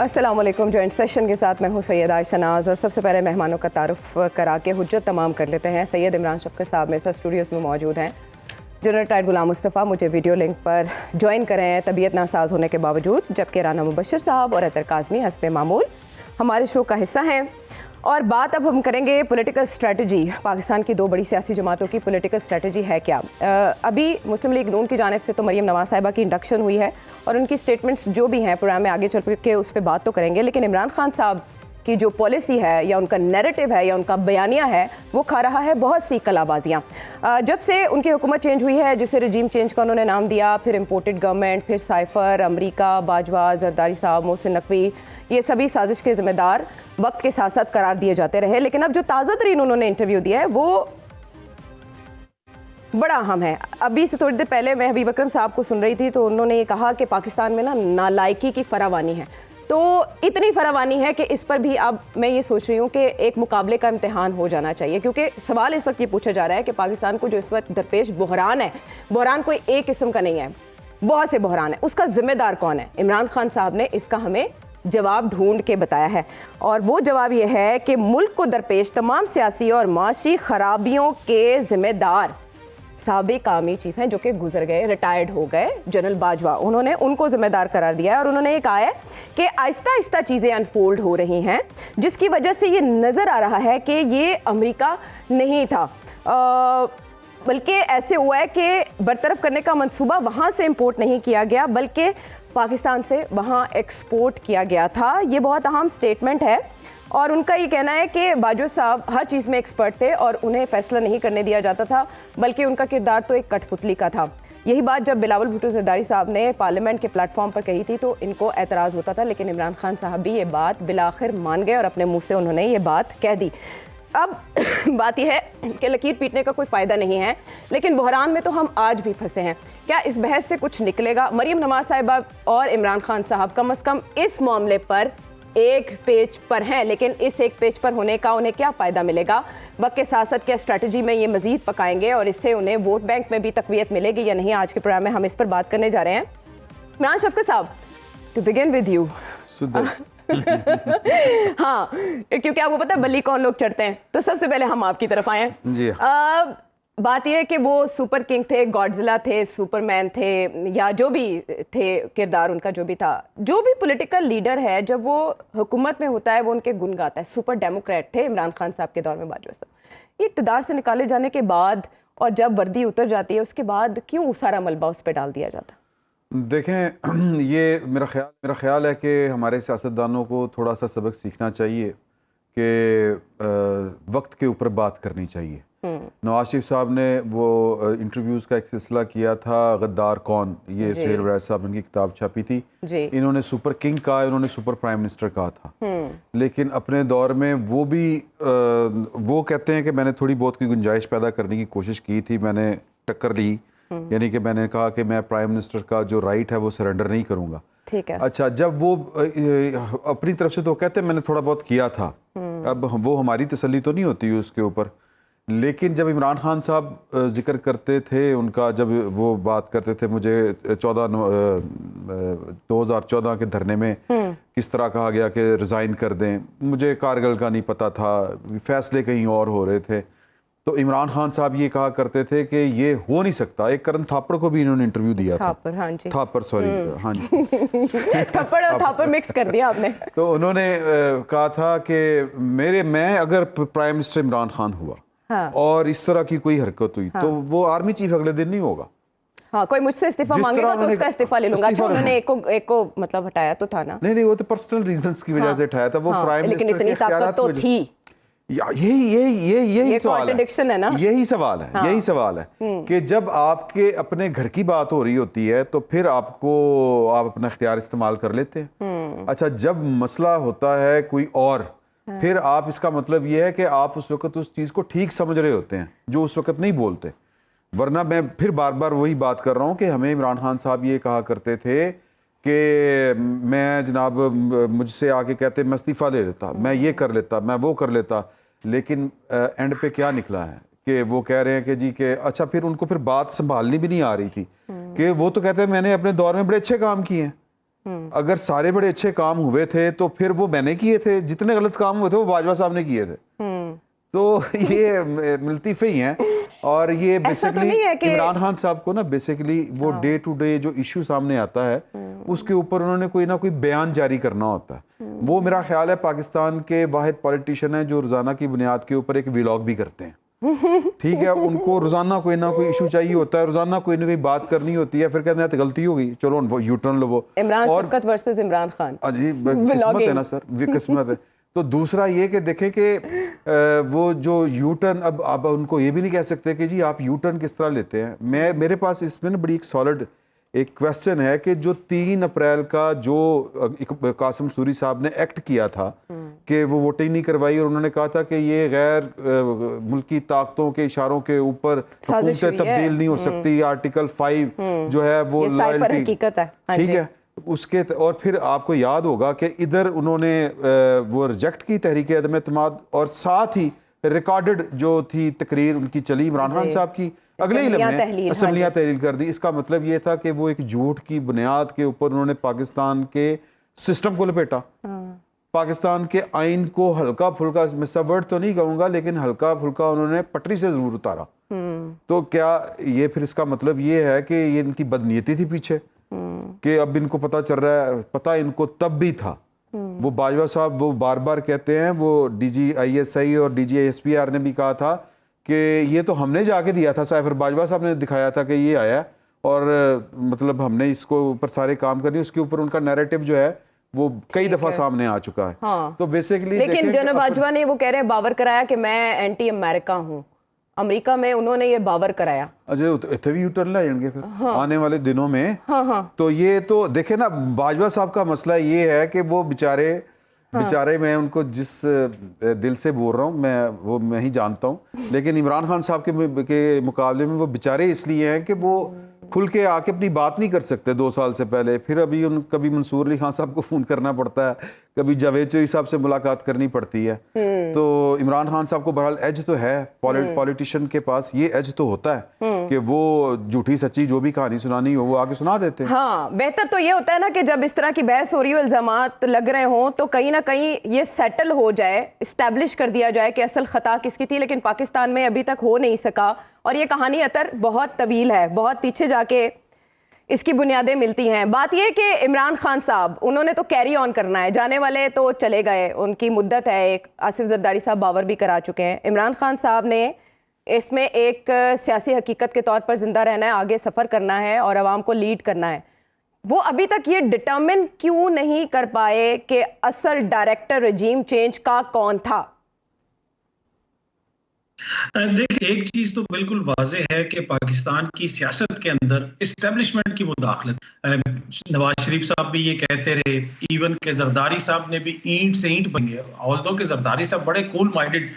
अस्सलाम वालेकुम। Joint session के साथ मैं हूँ सैयद आयशा नाज और सबसे पहले मेहमानों का तारुफ करा के हुज्जत तमाम कर लेते हैं। सैयद इमरान शफ़क़त साहब मेरे साथ स्टूडियोज़ में मौजूद हैं। जनरल टाइड गुलाम मुस्तफ़ा मुझे वीडियो लिंक पर ज्वाइन कर रहे हैं तबीयत नासाज होने के बावजूद, जबकि राना मुबशर साहब और अतर काज़मी हस्ब मामूल हमारे शो का हिस्सा हैं। और बात अब हम करेंगे पॉलिटिकल स्ट्रेटजी। पाकिस्तान की दो बड़ी सियासी जमातों की पॉलिटिकल स्ट्रेटजी है क्या। अभी मुस्लिम लीग नून की जानिब से तो मरीम नवाज साहिबा की इंडक्शन हुई है और उनकी स्टेटमेंट्स जो भी हैं प्रोग्राम में आगे चल के उस पर बात तो करेंगे, लेकिन इमरान खान साहब की जो पॉलिसी है या उनका नैरेटिव है या उनका बयानिया है वो खा रहा है बहुत सी कलाबाजियाँ। जब से उनकी हुकूमत चेंज हुई है, जिसे रजीम चेंज का उन्होंने नाम दिया, फिर इम्पोर्टेड गवर्नमेंट, फिर साइफर, अमरीका, बाजवा, जरदारी साहब, मोहसिन नकवी, ये सभी साजिश के ज़िम्मेदार वक्त के साथ साथ करार दिए जाते रहे। लेकिन अब जो ताज़ा तरीन उन्होंने इंटरव्यू दिया है वो बड़ा अहम है। अभी से थोड़ी देर पहले मैं हबीब अकरम साहब को सुन रही थी तो उन्होंने ये कहा कि पाकिस्तान में ना नालायकी की फरावानी है। तो इतनी फरावानी है कि इस पर भी अब मैं ये सोच रही हूँ कि एक मुकाबले का इम्तिहान हो जाना चाहिए, क्योंकि सवाल इस वक्त ये पूछा जा रहा है कि पाकिस्तान को जो इस वक्त दरपेश बहरान है, बहरान कोई एक किस्म का नहीं है, बहुत से बहरान है, उसका जिम्मेदार कौन है। इमरान खान साहब ने इसका हमें जवाब ढूंढ के बताया है और वो जवाब ये है कि मुल्क को दरपेश तमाम सियासी और माशी खराबियों के जिम्मेदार साबिक आर्मी चीफ हैं जो कि गुजर गए, रिटायर्ड हो गए, जनरल बाजवा। उन्होंने उनको जिम्मेदार करार दिया है और उन्होंने ये कहा है कि आहिस्ता आहिस्ता चीज़ें अनफोल्ड हो रही हैं, जिसकी वजह से ये नज़र आ रहा है कि ये अमेरिका नहीं था, बल्कि ऐसे हुआ है कि बरतरफ करने का मंसूबा वहाँ से इंपोर्ट नहीं किया गया बल्कि पाकिस्तान से वहाँ एक्सपोर्ट किया गया था। ये बहुत अहम स्टेटमेंट है और उनका ये कहना है कि बाजवा साहब हर चीज़ में एक्सपर्ट थे और उन्हें फैसला नहीं करने दिया जाता था, बल्कि उनका किरदार तो एक कठपुतली का था। यही बात जब बिलावल भुट्टो जरदारी साहब ने पार्लियामेंट के प्लेटफॉर्म पर कही थी तो इनको एतराज़ होता था, लेकिन इमरान खान साहब भी ये बात बिलाखिर मान गए और अपने मुँह से उन्होंने ये बात कह दी। अब बात यह है कि लकीर पीटने का कोई फ़ायदा नहीं है, लेकिन बहरान में तो हम आज भी फंसे हैं। क्या इस बहस से कुछ निकलेगा? मरीम नवाज साहिबा और इमरान खान साहब कम से कम इस मामले पर एक पेज पर हैं, लेकिन इस एक पेज पर होने का उन्हें क्या फ़ायदा मिलेगा? वक्त के साथ साथ क्या स्ट्रैटेजी में ये मज़ीद पकाएंगे और इससे उन्हें वोट बैंक में भी तकवीत मिलेगी या नहीं? आज के प्रोग्राम में हम इस पर बात करने जा रहे हैं। इमरान शफ़क़त साहब, टू बिगिन विद यू। हाँ, क्योंकि आपको पता है बल्ली कौन लोग चढ़ते हैं, तो सबसे पहले हम आपकी तरफ आए हैं। बात यह है कि वो सुपर किंग थे, गॉडजिला थे, सुपरमैन थे, या जो भी थे किरदार उनका जो भी था, जो भी पॉलिटिकल लीडर है जब वो हुकूमत में होता है वो उनके गुण गाता है। सुपर डेमोक्रेट थे इमरान खान साहब के दौर में बाजवा साहब। ये इक़्तिदार से निकाले जाने के बाद और जब वर्दी उतर जाती है उसके बाद क्यों सारा मलबा उस पर डाल दिया जाता? देखें, ये मेरा ख्याल है कि हमारे सियासतदानों को थोड़ा सा सबक सीखना चाहिए कि वक्त के ऊपर बात करनी चाहिए। नवाज शरीफ साहब ने वो इंटरव्यूज़ का एक सिलसिला किया था, गद्दार कौन, ये सुहेल वैद साहब की किताब छापी थी। इन्होंने सुपर किंग कहा, इन्होंने सुपर प्राइम मिनिस्टर कहा था, लेकिन अपने दौर में वो भी वो कहते हैं कि मैंने थोड़ी बहुत की गुंजाइश पैदा करने की कोशिश की थी, मैंने टक्कर ली, यानी कि मैंने कहा कि मैं प्राइम मिनिस्टर का जो राइट है वो सरेंडर नहीं करूंगा। ठीक है। अच्छा, जब वो अपनी तरफ से तो कहते हैं मैंने थोड़ा बहुत किया था, अब वो हमारी तसल्ली तो नहीं होती उसके ऊपर, लेकिन जब इमरान खान साहब जिक्र करते थे उनका, जब वो बात करते थे मुझे 2014 के धरने में किस तरह कहा गया कि रिज़ाइन कर दें, मुझे कारगिल का नहीं पता था, फैसले कहीं और हो रहे थे, तो इमरान खान साहब ये कहा करते थे कि ये हो नहीं सकता। एक करण थापड़ को भी इन्होंने इंटरव्यू दिया था, थापड़ सॉरी, हाँ जी थप्पड़ और थापड़ मिक्स कर दिया आपने। तो उन्होंने कहा था कि मैं अगर प्राइम मिनिस्टर इमरान खान हुआ, हाँ, और इस तरह की कोई हरकत हुई, हाँ, तो वो आर्मी चीफ अगले दिन नहीं होगा। हाँ, कोई मुझसे इस्तीफा मांगेगा तो उसका इस्तीफा ले लूंगा। अच्छा, उन्होंने एक को मतलब हटाया तो था ना? नहीं, वो तो पर्सनल रीजंस की वजह से हटाया था, वो प्राइम मिनिस्टर, लेकिन इतनी ताकत तो थी। यही सवाल है ना? यही सवाल है, हाँ, यही सवाल है कि जब आपके अपने घर की बात हो रही होती है तो फिर आप अपना इख्तियार इस्तेमाल कर लेते हैं। अच्छा, जब मसला होता है कोई और, हाँ, फिर आप, इसका मतलब ये है कि आप उस वक्त उस चीज़ को ठीक समझ रहे होते हैं जो उस वक्त नहीं बोलते। वरना मैं फिर बार बार वही बात कर रहा हूँ कि हमें इमरान खान साहब ये कहा करते थे कि मैं जनाब, मुझसे आके कहते मैं इस्तीफ़ा ले लेता, मैं ये कर लेता, मैं वो कर लेता, लेकिन एंड पे क्या निकला है कि वो कह रहे हैं कि जी के अच्छा, फिर उनको फिर बात संभालनी भी नहीं आ रही थी कि वो तो कहते हैं मैंने अपने दौर में बड़े अच्छे काम किए हैं, अगर सारे बड़े अच्छे काम हुए थे तो फिर वो मैंने किए थे, जितने गलत काम हुए थे वो बाजवा साहब ने किए थे। तो ये मिलती ही हैं। और ये बेसिकली इमरान खान साहब को ना बेसिकली वो डे टू डे जो इशू सामने आता है उसके ऊपर उन्होंने कोई ना कोई बयान जारी करना होता है। वो मेरा ख्याल है पाकिस्तान के वाहिद पॉलिटिशियन है जो रोजाना की बुनियाद के ऊपर एक व्लॉग भी करते हैं। ठीक है, उनको रोजाना कोई ना कोई इशू चाहिए होता है, रोजाना कोई ना कोई बात करनी होती है, फिर कहते हैं गलती हो गई, चलो वो यू टर्न लो। वो इमरान शफकत वर्सेस इमरान खान, अजीब किस्मत है ना सर, ये किस्मत है। तो दूसरा ये कि देखें कि वो जो यू टर्न, अब उनको ये भी नहीं कह सकते कि जी आप यू टर्न किस तरह लेते हैं। मेरे पास इसमें ना बड़ी एक सॉलिड एक क्वेश्चन है कि जो 3 अप्रैल का जो कासिम सूरी साहब ने एक्ट किया था कि वो वोटिंग नहीं करवाई और उन्होंने कहा था कि ये गैर मुल्की ताकतों के इशारों के ऊपर हुकूमतें तब्दील नहीं हो सकती, आर्टिकल 5 जो है वो लॉयल्टी, ठीक है उसके। और फिर आपको याद होगा कि इधर उन्होंने वो रिजेक्ट की तहरीक अदम एतमाद, और साथ ही रिकॉर्डेड जो थी तकरीर उनकी चली इमरान खान साहब की, अगले ही लम्हे असम्बलियाँ तहलील कर दी। इसका मतलब ये था कि वो एक झूठ की बुनियाद के ऊपर उन्होंने पाकिस्तान के सिस्टम को लपेटा, पाकिस्तान के आइन को हल्का फुल्का, मैं सब वर्ड तो नहीं कहूँगा लेकिन हल्का फुल्का उन्होंने पटरी से जरूर उतारा। तो क्या ये फिर इसका मतलब ये है कि ये इनकी बदनीयती थी पीछे कि अब इनको पता चल रहा है? पता इनको तब भी था। वो बाजवा साहब वो बार बार कहते हैं, वो DGISI और DGISPR ने भी कहा था कि ये तो हमने जाके दिया था, साइफर बाजवा साहब ने दिखाया था कि ये आया और मतलब हमने इसको ऊपर सारे काम करने, उसके ऊपर उनका नैरेटिव जो है वो कई दफा सामने आ चुका है। हाँ। तो बेसिकली लेकिन जनरल बाजवा ने वो कह रहे हैं बावर कराया कि मैं एंटी अमेरिका हूँ, अमेरिका में उन्होंने ये बावर कराया। अजय इतने भी यूटर्न ले जाएंगे फिर आने वाले दिनों में। तो ये तो देखे ना, बाजवा साहब का मसला ये है कि वो बेचारे मैं उनको जिस दिल से बोल रहा हूँ मैं ही जानता हूँ, लेकिन इमरान खान साहब के मुकाबले में वो बेचारे इसलिए हैं कि वो खुल के आके अपनी बात नहीं कर सकते 2 साल से पहले। फिर अभी कभी मंसूर अली खान साहब को फ़ोन करना पड़ता है, कभी जावेद चौधरी साहब से मुलाकात करनी पड़ती है। तो इमरान खान साहब को बहरहाल एज तो है, पॉलिटिशियन के पास ये एज तो होता है कि वो झूठी सच्ची जो भी कहानी सुनानी हो वो आगे सुना देते हैं। हाँ, बेहतर तो ये होता है ना कि जब इस तरह की बहस हो रही हो, इल्जामात लग रहे हों, तो कहीं ना कहीं ये सेटल हो जाए, इस्टेब्लिश कर दिया जाए कि असल खता किसकी थी। लेकिन पाकिस्तान में अभी तक हो नहीं सका और ये कहानी अतर बहुत तवील है, बहुत पीछे जाके इसकी बुनियादें मिलती हैं। बात यह कि इमरान खान साहब उन्होंने तो कैरी ऑन करना है, जाने वाले तो चले गए, उनकी मुद्दत है एक, आसिफ जरदारी साहब बावर भी करा चुके हैं। इमरान खान साहब ने इसमें एक सियासी हकीकत के तौर पर जिंदा रहना है, आगे सफ़र करना है और आवाम को लीड करना है। वो अभी तक ये डिटर्मिन क्यों नहीं कर पाए कि असल डायरेक्टर रजीम चेंज का कौन था? देखिए, एक चीज तो बिल्कुल वाज़ेह है कि पाकिस्तान की सियासत के अंदर इस्टेब्लिशमेंट की मुदाखलत, नवाज शरीफ साहब भी ये कहते रहे, इवन के जरदारी साहब ने भी ईंट से ईंट बन गए, ऑल्दो के जरदारी साहब बड़े कूल माइंडेड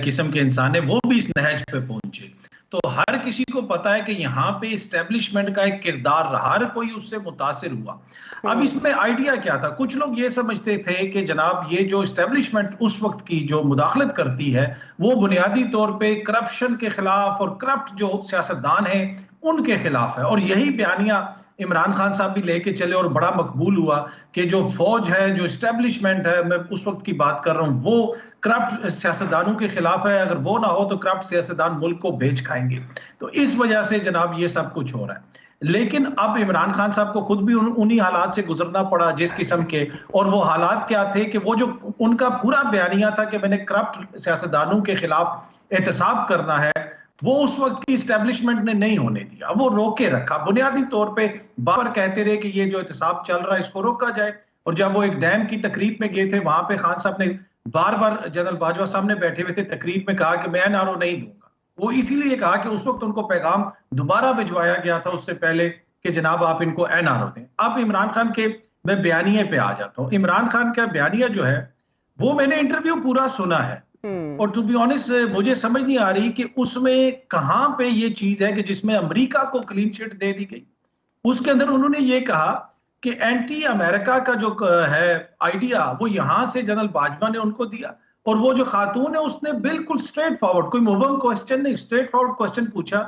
किस्म के इंसान है, वो भी इस नहज पे पहुंचे। तो हर किसी को पता है कि यहाँ पे इस्टेब्लिशमेंट का एक किरदार रहा, हर कोई उससे मुतासिर हुआ। अब इसमें आइडिया क्या था? कुछ लोग ये समझते थे कि जनाब ये जो इस्टेब्लिशमेंट उस वक्त की जो मुदाखलत करती है वो बुनियादी तौर पे करप्शन के खिलाफ और करप्ट जो सियासतदान है उनके खिलाफ है, और यही बयानिया इमरान खान साहब भी लेके चले और बड़ा मकबूल हुआ कि जो फौज है, जो इस्टेब्लिशमेंट है, मैं उस वक्त की बात कर रहा हूँ, वो करप्ट सियासतदानों के खिलाफ है, अगर वो ना हो तो करप्ट सियासतदान मुल्क को बेच खाएंगे। तो इस वजह से जनाब ये सब कुछ हो रहा है। लेकिन अब इमरान खान साहब को खुद भी उन्हीं हालात से गुजरना पड़ा जिस किस्म के, और वो हालात क्या थे कि वो जो उनका पूरा बयानिया था कि मैंने करप्ट सियासतदानों के खिलाफ एहतसाब करना है, वो उस वक्त की इस्टेब्लिशमेंट ने नहीं होने दिया, वो रोके रखा। बुनियादी तौर पे बार कहते रहे कि ये जो एहतसाब चल रहा है इसको रोका जाए, और जब वो एक डैम की तकरीब में गए थे वहां पे खान साहब ने बार बार जनरल बाजवा सामने बैठे हुए थे तकरीब में कहा कि मैं एनआरओ नहीं दूंगा। वो इसीलिए कहा कि उस वक्त उनको पैगाम दोबारा भिजवाया गया था उससे पहले कि जनाब आप इनको एनआरओ दें। अब इमरान खान के मैं बयानिए पे आ जाता हूँ। इमरान खान का बयानिया जो है वो मैंने इंटरव्यू पूरा सुना है, और टू बी ऑनेस्ट मुझे समझ नहीं आ रही कि उसमें कहां पे ये चीज है कि जिसमें अमेरिका को क्लीन चिट दे दी गई। उसके अंदर उन्होंने ये कहा कि एंटी अमेरिका का जो है आइडिया वो यहां से जनरल बाजवा ने उनको दिया, और वो जो खातून है उसने बिल्कुल स्ट्रेट फॉरवर्ड, कोई मुबहम क्वेश्चन नहीं, स्ट्रेट फॉरवर्ड क्वेश्चन पूछा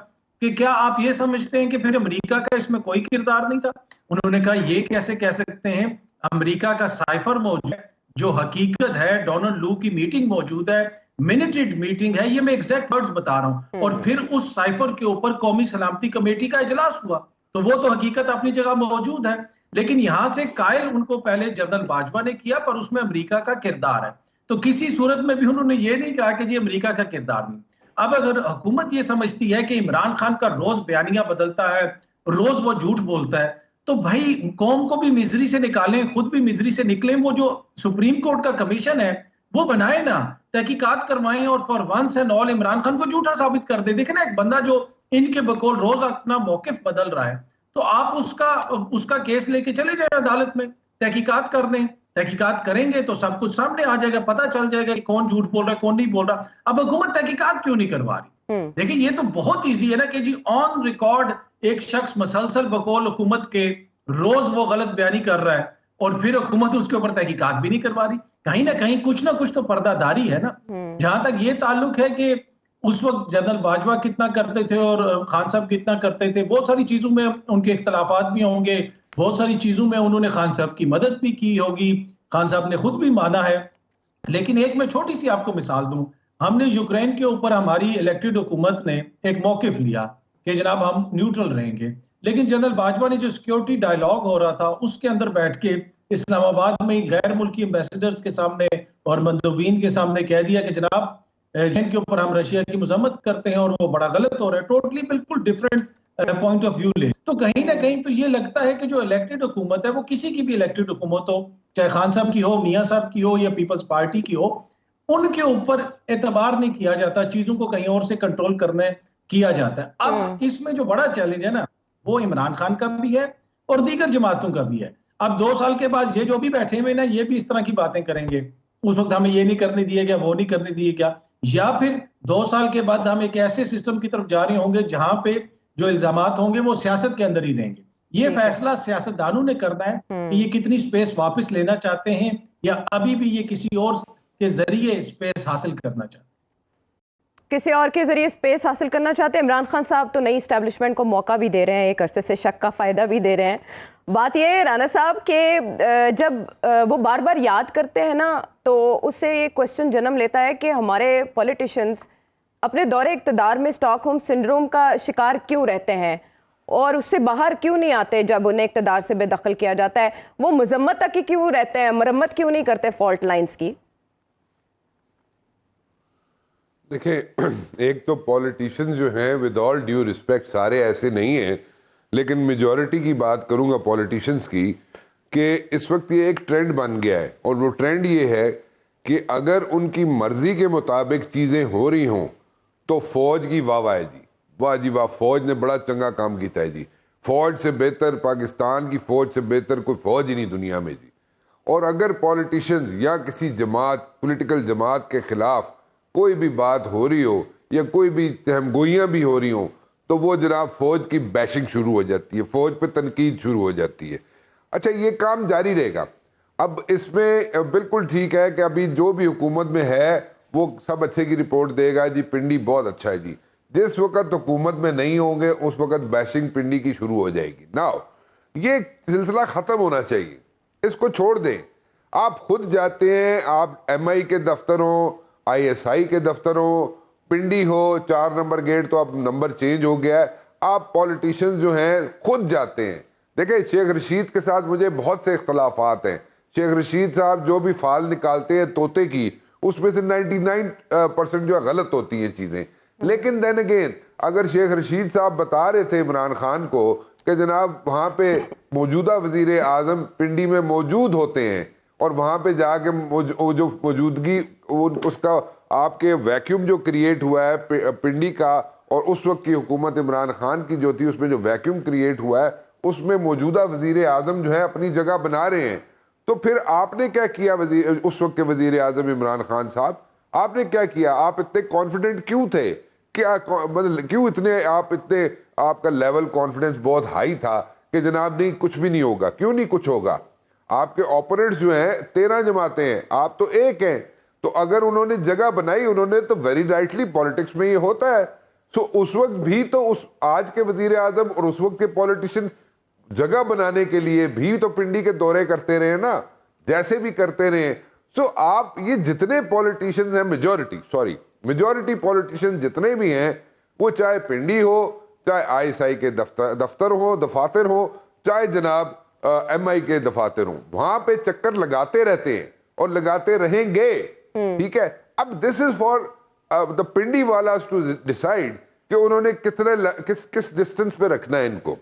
कि क्या आप ये समझते हैं कि फिर अमेरिका का इसमें कोई किरदार नहीं था? उन्होंने कहा ये कैसे कह सकते हैं, अमेरिका का साइफर मौजूद है, जो हकीकत है डोनाल्ड लू की मीटिंग मौजूद है, मिनिटेड मीटिंग है, ये मैं एग्जैक्ट वर्ड्स बता रहा हूं, और फिर उस साइफर के ऊपर कौमी सलामती कमेटी का इजलास हुआ, तो वो तो हकीकत अपनी जगह मौजूद है। लेकिन यहां से कायल उनको पहले जनरल बाजवा ने किया, पर उसमें अमेरिका का किरदार है, तो किसी सूरत में भी उन्होंने ये नहीं कहा कि जी अमेरिका का किरदार नहीं। अब अगर हुकूमत ये समझती है कि इमरान खान का रोज बयानिया बदलता है, रोज वो झूठ बोलता है, तो भाई कौम को भी मिजरी से निकालें, खुद भी मिजरी से निकलें। वो जो सुप्रीम कोर्ट का कमीशन है वो बनाए ना, तहकीकात करवाएं और for once and all Imran Khan को झूठा साबित कर दे। देखे ना, एक बंदा जो इनके बकौल रोज अपना मौकिफ बदल रहा है, तो आप उसका केस लेके चले जाए अदालत में, तहकीकात कर दें। तहकीकात करेंगे तो सब कुछ सामने आ जाएगा, पता चल जाएगा कि कौन झूठ बोल रहा है, कौन नहीं बोल रहा। अब हुकूमत तहकीकात क्यों नहीं करवा रही? देखिए ये तो बहुत ईजी है ना कि जी ऑन रिकॉर्ड एक शख्स मसलसल बकौल हुकूमत के रोज वो गलत बयानी कर रहा है और फिर हुकूमत उसके ऊपर तहकीकात भी नहीं करवा रही। कहीं ना कहीं कुछ ना कुछ तो पर्दादारी है ना। जहां तक ये ताल्लुक है कि उस वक्त जनरल बाजवा कितना करते थे और खान साहब कितना करते थे, बहुत सारी चीजों में उनके इख्तलाफात भी होंगे, बहुत सारी चीजों में उन्होंने खान साहब की मदद भी की होगी, खान साहब ने खुद भी माना है। लेकिन एक मैं छोटी सी आपको मिसाल दूं, हमने यूक्रेन के ऊपर हमारी इलेक्टेड हुकूमत ने एक मौकिफ लिया कि जनाब हम न्यूट्रल रहेंगे, लेकिन जनरल बाजवा ने जो सिक्योरिटी डायलॉग हो रहा था उसके अंदर बैठ के इस्लामाबाद में गैर मुल्की एम्बेसडर्स के सामने और मंदूबीन के सामने कह दिया कि जनाब के ऊपर हम रशिया की मजम्मत करते हैं और वो बड़ा गलत हो रहा है। टोटली बिल्कुल डिफरेंट पॉइंट ऑफ व्यू ले। तो कहीं ना कहीं तो ये लगता है कि जो इलेक्टेड हुकूमत है, वो किसी की भी इलेक्टेड हुकूमत हो, चाहे खान साहब की हो, मियां साहब की हो या पीपल्स पार्टी की हो, उनके ऊपर एतबार नहीं किया जाता, चीजों को कहीं और से कंट्रोल करने किया जाता है। अब इसमें जो बड़ा चैलेंज है ना, वो इमरान खान का भी है और दीगर जमातों का भी है। अब 2 साल के बाद ये जो भी बैठे हुए ना, ये भी इस तरह की बातें करेंगे, उस वक्त हमें ये नहीं करने दिए गया, वो नहीं करने दिए क्या, या फिर 2 साल के बाद हम एक ऐसे सिस्टम की तरफ जा रहे होंगे जहां पे जो इल्जामात होंगे वो सियासत के अंदर ही रहेंगे। ये फैसला सियासतदानों ने करना है कि ये कितनी स्पेस वापस लेना चाहते हैं या अभी भी ये किसी और के जरिए स्पेस हासिल करना चाहते हैं। किसी और के जरिए स्पेस हासिल करना चाहते हैं। इमरान खान साहब तो नई इस्टेब्लिशमेंट को मौका भी दे रहे हैं, एक अरसे से शक का फ़ायदा भी दे रहे हैं। बात यह है राना साहब कि जब वो बार बार याद करते हैं ना, तो उससे ये क्वेश्चन जन्म लेता है कि हमारे पॉलिटिशियंस अपने दौरे इक़्तिदार में स्टॉकहोम सिंड्रोम का शिकार क्यों रहते हैं और उससे बाहर क्यों नहीं आते जब उन्हें इक़्तिदार से बेदखल किया जाता है। वो मजम्मत तक ही क्यों रहते हैं, मरम्मत क्यों नहीं करते फॉल्ट लाइन्स की। देखिए, एक तो पॉलिटिशियंस जो हैं, विद ऑल ड्यू रिस्पेक्ट, सारे ऐसे नहीं हैं, लेकिन मेजॉरिटी की बात करूंगा पॉलिटिशियंस की, कि इस वक्त ये एक ट्रेंड बन गया है और वो ट्रेंड ये है कि अगर उनकी मर्जी के मुताबिक चीज़ें हो रही हों तो फौज की वाह है जी, वाह जी वाह, फौज ने बड़ा चंगा काम किया है जी, फौज से बेहतर, पाकिस्तान की फौज से बेहतर कोई फौज ही नहीं दुनिया में जी। और अगर पॉलिटिशियंस या किसी जमात, पॉलिटिकल जमात के खिलाफ कोई भी बात हो रही हो या कोई भी तहमगोइयाँ भी हो रही हों, तो वो जनाब फौज की बैशिंग शुरू हो जाती है, फौज पे तनकीद शुरू हो जाती है। अच्छा, ये काम जारी रहेगा। अब इसमें बिल्कुल ठीक है कि अभी जो भी हुकूमत में है वो सब अच्छे की रिपोर्ट देगा जी, पिंडी बहुत अच्छा है जी। जिस वक्त हुकूमत में नहीं होंगे उस वक्त बैशिंग पिंडी की शुरू हो जाएगी। नाउ ये सिलसिला ख़त्म होना चाहिए, इसको छोड़ दें। आप खुद जाते हैं, आप MI के दफ्तरों, ISI के दफ्तरों, पिंडी हो 4 नंबर गेट, तो अब नंबर चेंज हो गया है, आप पॉलिटिशियंस जो हैं खुद जाते हैं। देखिए, शेख रशीद के साथ मुझे बहुत से इख्तलाफात हैं। शेख रशीद साहब जो भी फाल निकालते हैं तोते की, उसमें से 99% जो है गलत होती हैं चीज़ें। लेकिन देन अगेन, अगर शेख रशीद साहब बता रहे थे इमरान खान को कि जनाब वहाँ पे मौजूदा वज़ीर आज़म पिंडी में मौजूद होते हैं और वहाँ पे जाके जो मौजूदगी उसका आपके वैक्यूम जो क्रिएट हुआ है पिंडी का, और उस वक्त की हुकूमत इमरान खान की जो थी उसमें जो वैक्यूम क्रिएट हुआ है उसमें मौजूदा वज़ीर आज़म जो है अपनी जगह बना रहे हैं। तो फिर आपने क्या किया, उस वक्त के वज़ीर आज़म इमरान खान साहब, आपने क्या किया? आप इतने कॉन्फिडेंट क्यों थे? क्या मतलब क्यों इतने आपका लेवल कॉन्फिडेंस बहुत हाई था कि जनाब नहीं कुछ भी नहीं होगा? क्यों नहीं कुछ होगा? आपके ओपोनेंट्स जो हैं 13 जमातें हैं, आप तो एक हैं। तो अगर उन्होंने जगह बनाई, उन्होंने तो वेरी राइटली, पॉलिटिक्स में ये होता है, सो उस वक्त भी तो उस आज के वजीर आजम और उस वक्त के पॉलिटिशियन जगह बनाने के लिए भी तो पिंडी के दौरे करते रहे ना, जैसे भी करते रहे। सो आप ये जितने पॉलिटिशियंस हैं, मेजॉरिटी पॉलिटिशियन जितने भी हैं, वो चाहे पिंडी हो, चाहे आईएसआई के दफ्तर हो, दफातर हो, चाहे जनाब एमआई के दफातर हो, वहां पे चक्कर लगाते रहते हैं और लगाते रहेंगे। ठीक है, अब this is for the Pindi वालास टू डिसाइड कि उन्होंने किस डिस्टेंस पे रखना है इनको।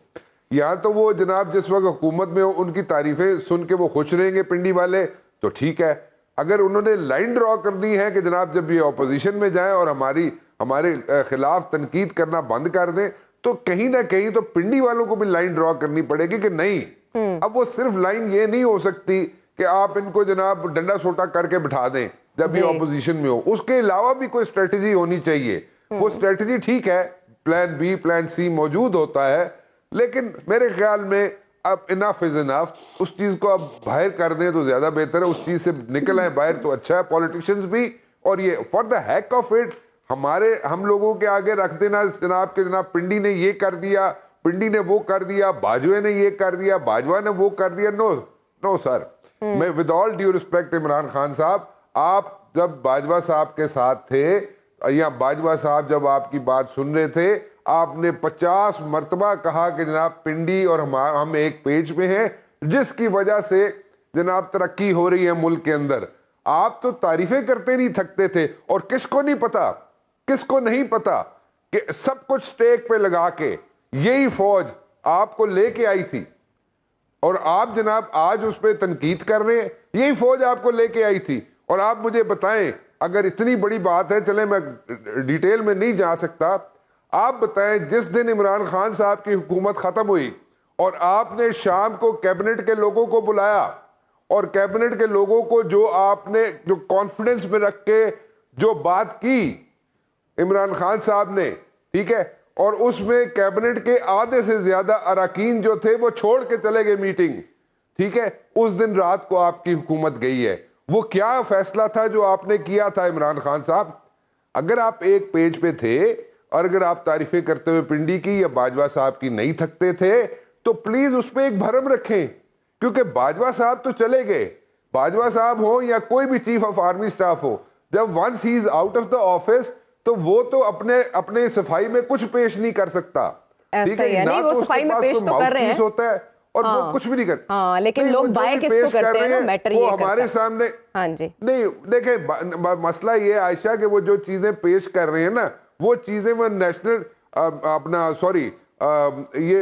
यहाँ तो वो जनाब जिस वक्त हुकूमत में उनकी तारीफें सुन के वो खुश रहेंगे पिंडी वाले, तो ठीक है। अगर उन्होंने लाइन ड्रॉ करनी है कि जनाब जब ये ऑपोजिशन में जाएं और हमारे खिलाफ तनकीद करना बंद कर दें, तो कहीं ना कहीं तो पिंडी वालों को भी लाइन ड्रॉ करनी पड़ेगी कि नहीं। अब वो सिर्फ लाइन ये नहीं हो सकती कि आप इनको जनाब डंडा सोटा करके बिठा दें जब ये ऑपोजिशन में हो, उसके अलावा भी कोई स्ट्रेटजी होनी चाहिए। वो स्ट्रेटजी ठीक है, प्लान बी प्लान सी मौजूद होता है, लेकिन मेरे ख्याल में अब इनफ इज इनफ। उस चीज को अब बाहर कर दें तो ज्यादा बेहतर है, उस चीज से निकल आए बाहर तो अच्छा है पॉलिटिशियंस भी। और ये for the hack of it हम लोगों के आगे रख देना जनाब के जनाब पिंडी ने ये कर दिया, पिंडी ने वो कर दिया, बाजवा ने ये कर दिया, बाजवा ने वो कर दिया। नो सर, मैं with all due respect Imran Khan साहब, आप जब बाजवा साहब के साथ थे या बाजवा साहब जब आपकी बात सुन रहे थे, आपने 50 मरतबा कहा कि जनाब पिंडी और हम एक पेज पे हैं, जिसकी वजह से जनाब तरक्की हो रही है मुल्क के अंदर। आप तो तारीफें करते नहीं थकते थे। और किसको नहीं पता कि सब कुछ स्टेक पे लगा के यही फौज आपको लेके आई थी और आप जनाब आज उस पर तनकीद कर रहे हैं। यही फौज आपको लेके आई थी। और आप मुझे बताएं, अगर इतनी बड़ी बात है, चले मैं डिटेल में नहीं जा सकता, आप बताएं जिस दिन इमरान खान साहब की हुकूमत खत्म हुई और आपने शाम को कैबिनेट के लोगों को बुलाया और कैबिनेट के लोगों को जो आपने जो कॉन्फिडेंस में रख के जो बात की इमरान खान साहब ने, ठीक है, और उसमें कैबिनेट के आधे से ज्यादा अरकान जो थे वो छोड़ के चले गए मीटिंग, ठीक है, उस दिन रात को आपकी हुकूमत गई है। वो क्या फैसला था जो आपने किया था इमरान खान साहब? अगर आप एक पेज पे थे और अगर आप तारीफें करते हुए पिंडी की या बाजवा साहब की नहीं थकते थे, तो प्लीज उस पर एक भरम रखें, क्योंकि बाजवा साहब तो चले गए। बाजवा साहब हो या कोई भी चीफ ऑफ आर्मी स्टाफ हो, जब once he is out of the office तो वो तो अपने सफाई में कुछ पेश नहीं कर सकता। ठीक है, ना वो तो सफाई में पेश तो कर रहे हैं होता है और वो कुछ भी नहीं करते। हाँ, लेकिन लोग बाय किसको करते हैं ना, मैटर ये हमारे सामने। हाँ जी, नहीं देखे, मसला ये आयशा कि वो जो चीजें पेश कर रहे हैं ना, वो चीजें वो नेशनल अपना सॉरी ये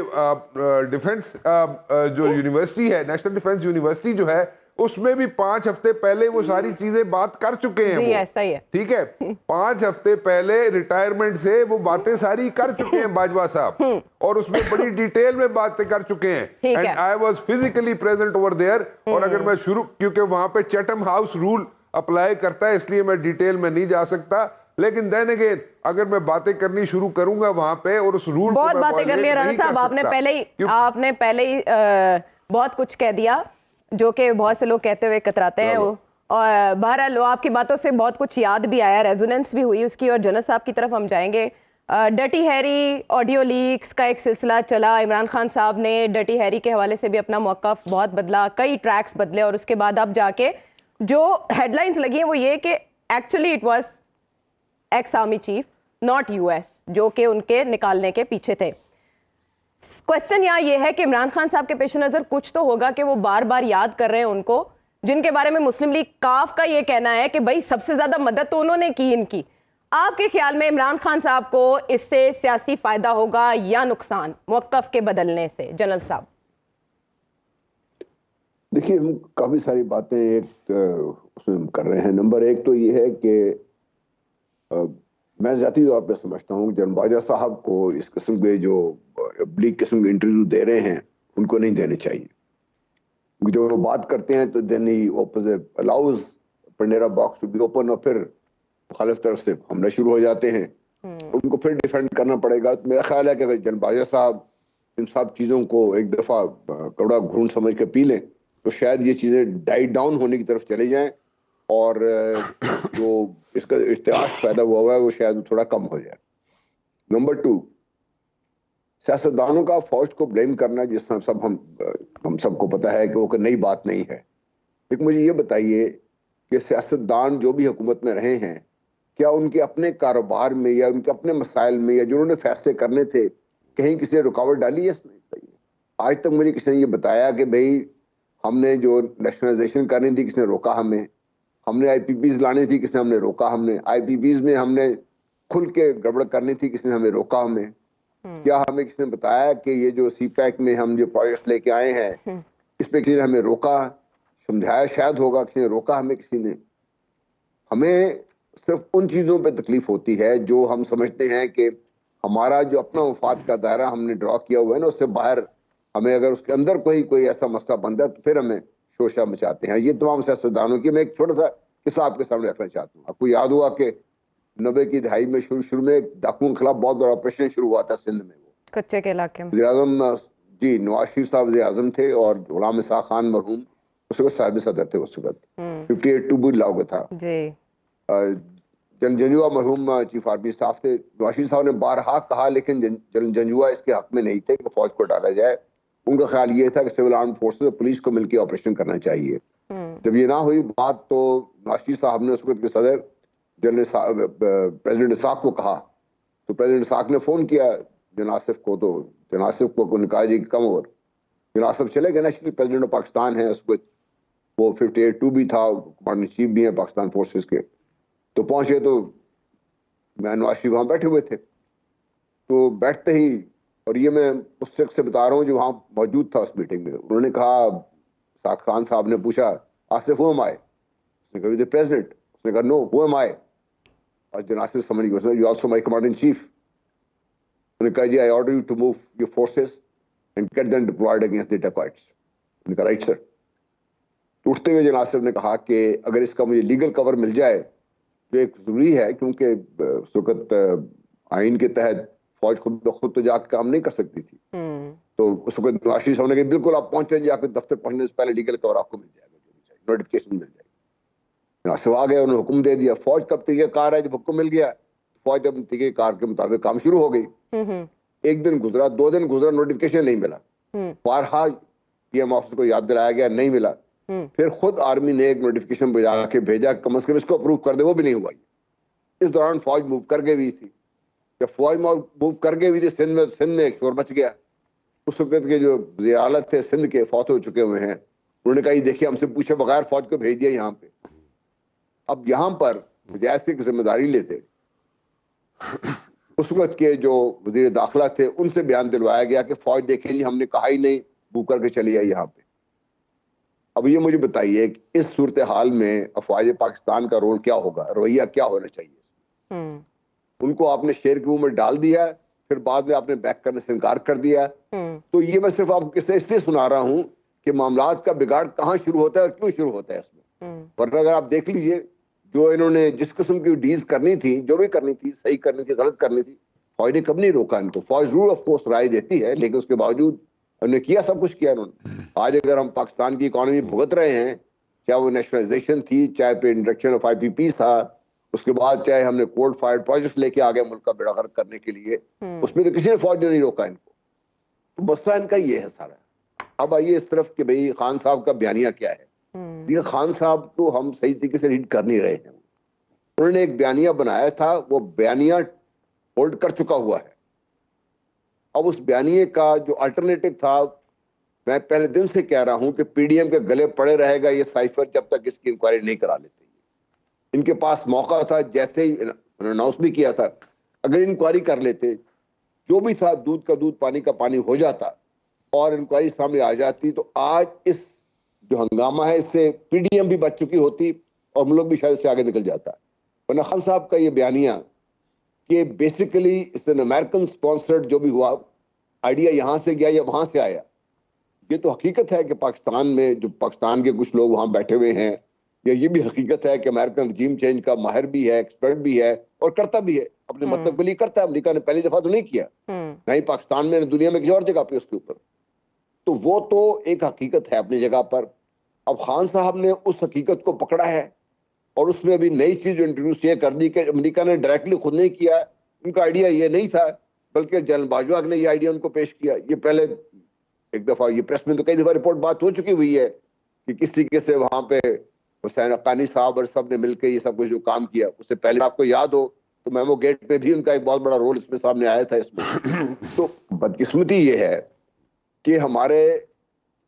डिफेंस जो यूनिवर्सिटी है, नेशनल डिफेंस यूनिवर्सिटी जो है, उसमें भी 5 हफ्ते पहले वो सारी चीजें बात कर चुके हैं। जी, ऐसा ही है। ठीक है, 5 हफ्ते पहले रिटायरमेंट से वो बातें सारी कर चुके हैं बाजवा साहब, और उसमें बड़ी डिटेल में बातें कर चुके हैं। And I was physically present over there. और अगर मैं क्योंकि वहां पे चैटम हाउस रूल अप्लाई करता है, इसलिए मैं डिटेल में नहीं जा सकता, लेकिन देन अगेन अगर मैं बातें करनी शुरू करूंगा वहां पे और उस रूल बहुत बातें कर ली राणा साहब, आपने पहले ही बहुत कुछ कह दिया जो कि बहुत से लोग कहते हुए कतराते हैं। और बहरहाल आपकी बातों से बहुत कुछ याद भी आया, रेजोनेंस भी हुई उसकी। और जनरल साहब की तरफ हम जाएंगे। डर्टी हैरी ऑडियो लीक्स का एक सिलसिला चला। इमरान खान साहब ने डर्टी हैरी के हवाले से भी अपना मौक़िफ़ बहुत बदला, कई ट्रैक्स बदले, और उसके बाद अब जाके जो हेडलाइंस लगी हैं वो ये कि actually it was ex army chief not US जो कि उनके निकालने के पीछे थे। क्वेश्चन यहाँ ये है कि इमरान खान साहब के पेश नज़र कुछ तो होगा कि वो बार बार याद कर रहे हैं उनको, जिनके बारे में मुस्लिम लीग काफ का ये कहना है कि भाई सबसे ज्यादा मदद तो उन्होंने की इनकी। आपके ख्याल में इमरान खान साहब को इससे सियासी फायदा होगा या नुकसान मौक़िफ़ के बदलने से? जनरल साहब देखिए, हम काफी सारी बातें उसमें कर रहे हैं। नंबर एक तो ये है कि मैं जाती तौर पर समझता हूँ जनरल बाजवा साहब को इस किस्म के जो ब्लीक किस्म के इंटरव्यू दे रहे हैं उनको नहीं देने चाहिए। जो वो बात करते हैं तो then he allows Pandora box to be open, और फिर मुखालिफ तरफ से हमले शुरू हो जाते हैं, उनको फिर डिफेंड करना पड़ेगा। तो मेरा ख्याल है कि अगर जनरल बाजवा साहब इन सब चीज़ों को एक दफ़ा कड़वा घूंट समझ के पी लें तो शायद ये चीज़ें डाइट डाउन होने की तरफ चले जाएं और जो इसका इश्तिहास पैदा हुआ है वो शायद थोड़ा कम हो जाए। नंबर 2, सियासतदानों का फौज को ब्लेम करना, जिस तरह सब हम सबको पता है कि वो कोई नई बात नहीं है। लेकिन मुझे ये बताइए कि सियासतदान जो भी हुकूमत में रहे हैं, क्या उनके अपने कारोबार में या उनके अपने मसाइल में या जो उन्होंने फैसले करने थे, कहीं किसी ने रुकावट डाली है? आज तक मुझे किसी ने ये बताया कि भाई हमने जो नेशनलाइजेशन करनी थी किसने रोका हमें, हमने आईपीपीज लानी थी किसने हमने रोका, हमने आईपीपीज में हमने खुल के गड़बड़ करनी थी किसने हमें रोका हमें? क्या हमें किसी ने बताया कि ये जो सीपैक में हम जो प्रोजेक्ट लेके आए हैं इस पे किसी ने हमें रोका, समझाया शायद होगा, किसी ने रोका हमें? किसी ने? हमें सिर्फ उन चीजों पे तकलीफ होती है जो हम समझते हैं कि हमारा जो अपना मफाद का दायरा हमने ड्रॉ किया हुआ है ना, उससे बाहर हमें अगर उसके अंदर कोई ऐसा मसला बनता है तो फिर हमें शोशा मचाते हैं। ये तमाम सियासतदानों की मैं एक छोटा सा किस्सा आपके सामने रखना चाहता हूँ। आपको याद हुआ कि 90 की दहाई में शुरू में डाकुओं के खिलाफ बहुत बड़ा ऑपरेशन शुरू हुआ था सिंध में, वो कच्चे के इलाके में। वज़ीर-ए-आज़म जी नवाज शरीफ साहब वज़ीर-ए-आज़म थे और गुलाम इसाक खान मरहूम उस वक्त साहिब सदर थे। उस वक्त 58 भी लागू था जी। जनरल जंजुआ मरहूम चीफ आर्मी स्टाफ थे। नवाज शरीफ साहब ने बारहा कहा, लेकिन जनरल जंजुआ इसके हक में नहीं थे कि फौज को डाला जाए। उनका ख्याल ये था कि सिविल आर्म फोर्सेस और पुलिस को मिलकर ऑपरेशन करना चाहिए। जब ये ना हुई बात तो नवाज शरीफ साहब ने उस वक्त के सदर प्रेसिडेंट इसाक को कहा, तो प्रेसिडेंट इसाक ने फोन किया जनरल आसिफ को, तो जनरल आसिफ को कहा जी कम ओवर। जनरल आसिफ चले गए, नेशनल प्रेसिडेंट ऑफ पाकिस्तान है उस वक्त, वो 58 भी था, कमांडर इन चीफ भी है पाकिस्तान फोर्सेस के। तो पहुंचे तो मैं नवाज शरीफ वहां बैठे हुए थे, तो बैठते ही, और ये मैं उस शख्स से बता रहा हूँ जो वहां मौजूद था उस मीटिंग में, उन्होंने कहा, साक खान साहब ने पूछा आसिफ हु एम आई? उसने कहा द प्रेसिडेंट। उसने कहा नो हु एम आई? और जनरल आसिफ समझ गए, you also my commander in chief. उन्होंने कहा जी I order you to move your forces and get them deployed against the dacoits. उन्होंने कहा राइट सर। उठते हुए जनरल आसिफ ने कहा कि अगर इसका मुझे लीगल कवर मिल जाए जो एक जरूरी है, क्योंकि उस वक्त आइन के तहत फौज खुद तो जाकर काम नहीं कर सकती थी, तो उस वक्त नवाज शरीफ साहब ने कहा बिल्कुल आप पहुंचे, जाकर दफ्तर पहुंचने से पहले लीगल कवर आपको मिल जाएगा, जो भी चाहिए नोटिफिकेशन मिल जाएगी। आसिफ आ गए, उन्होंने हुक्म दे दिया। फौज कब तरीक़ेकार है, जब हुक्म मिल गया फौज जब तरीक़ेकार के मुताबिक काम शुरू हो गई। एक दिन गुजरा, 2 दिन गुजरा, नोटिफिकेशन नहीं मिला। बारहा पीएम ऑफिस को याद दिलाया गया, नहीं मिला। फिर खुद आर्मी ने एक नोटिफिकेशन बजा के भेजा, कम से कम इसको अप्रूव कर दे, वो भी नहीं हुआ। इस दौरान फौज मूव कर गई हुई थी। जब फौज मूव कर गई हुई थी सिंध में एक शोर मच गया। उस वक्त के जो वज़ीर आला थे सिंध के, फौत हो चुके हुए हैं, उन्होंने कहा देखिए हमसे पूछे बगैर फौज को भेज दिया यहाँ पे। अब यहाँ पर जैसे की जिम्मेदारी लेते उस वक्त के जो वज़ीर दाखिला थे उनसे बयान दिलवाया गया कि फौज देखे जी हमने कहा ही नहीं, मूव करके चली आई यहाँ पे। अब ये मुझे बताइए कि इस सूरत हाल में अफवाज पाकिस्तान का रोल क्या होगा, रवैया क्या होना चाहिए? उनको आपने शेर के मुंह में डाल दिया, फिर बाद में आपने बैक करने से इनकार कर दिया। तो ये मैं सिर्फ आपको किस्से इसलिए सुना रहा हूं कि मामलात का बिगाड़ कहाँ शुरू होता है और क्यों शुरू होता है इसमें। वरना अगर आप देख लीजिए जो इन्होंने जिस किस्म की डील्स करनी थी, जो भी करनी थी, सही करनी थी, गलत करनी थी, फौज ने कब नहीं रोका इनको। फौज रूल ऑफ कोर्स राय देती है, लेकिन उसके बावजूद उन्होंने किया, सब कुछ किया इन्होंने। आज अगर हम पाकिस्तान की इकोनॉमी भुगत रहे हैं, चाहे वो नेशनलाइजेशन थी, चाहे पे इंट्रोडक्शन ऑफ आईपीपी था, उसके बाद चाहे हमने कोल्ड फायर्ड प्रोजेक्ट लेके आ गए मुल्क का बेड़ा गर्क करने के लिए, उसमें तो किसी ने फौज ने नहीं रोका इनको। तो मसला इनका ये है सारा। अब आइए इस तरफ कि भाई खान साहब का बयानिया क्या है। देखिए खान साहब को हम सही तरीके से रीड कर नहीं रहे हैं। उन्होंने एक बयानिया बनाया था, वो बयानिया होल्ड कर चुका हुआ है। अब उस बयानिए का जो अल्टरनेटिव था, मैं पहले दिन से कह रहा हूं कि पीडीएम के गले पड़े रहेगा ये साइफर जब तक इसकी इंक्वायरी नहीं करा लेते। इनके पास मौका था, जैसे ही अनाउंस भी किया था, अगर इंक्वायरी कर लेते, जो भी था दूध का दूध पानी का पानी हो जाता और इंक्वायरी सामने आ जाती, तो आज इस जो हंगामा है इससे पीडीएम भी बच चुकी होती और हम लोग भी शायद से आगे निकल जाता। वरना खान साहब का ये बयानिया कि basically it's an American sponsored, जो भी हुआ आइडिया यहां से गया या वहां से आया, ये तो हकीकत है कि पाकिस्तान में जो पाकिस्तान के कुछ लोग वहां बैठे हुए हैं, या ये भी हकीकत है कि अमेरिकन रजीम चेंज का माहिर भी है, एक्सपर्ट भी है और करता भी है, अपने मतलब के लिए करता है। अमेरिका ने पहली दफा तो नहीं किया, नहीं पाकिस्तान में, दुनिया में किसी और जगह पे उसके ऊपर। तो वो तो एक हकीकत है अपनी जगह पर। अब खान साहब ने उस हकीकत को पकड़ा है और उसमें अभी नई चीज इंट्रोड्यूस ये कर दी कि अमेरिका ने डायरेक्टली खुद नहीं किया, उनका आइडिया ये नहीं था, बल्कि जनरल बाजवा ने ये आइडिया उनको पेश किया। ये पहले एक दफा ये प्रेस में तो कई दफा रिपोर्ट बात हो चुकी हुई है कि किस तरीके से वहां पे हुसैन हक्कानी साहब और सब ने मिलकर ये सब कुछ जो काम किया। उससे पहले आपको याद हो तो मेमो गेट पे भी उनका एक बहुत बड़ा रोल इसमें सामने आया था इसमें। तो बदकिस्मती ये है कि हमारे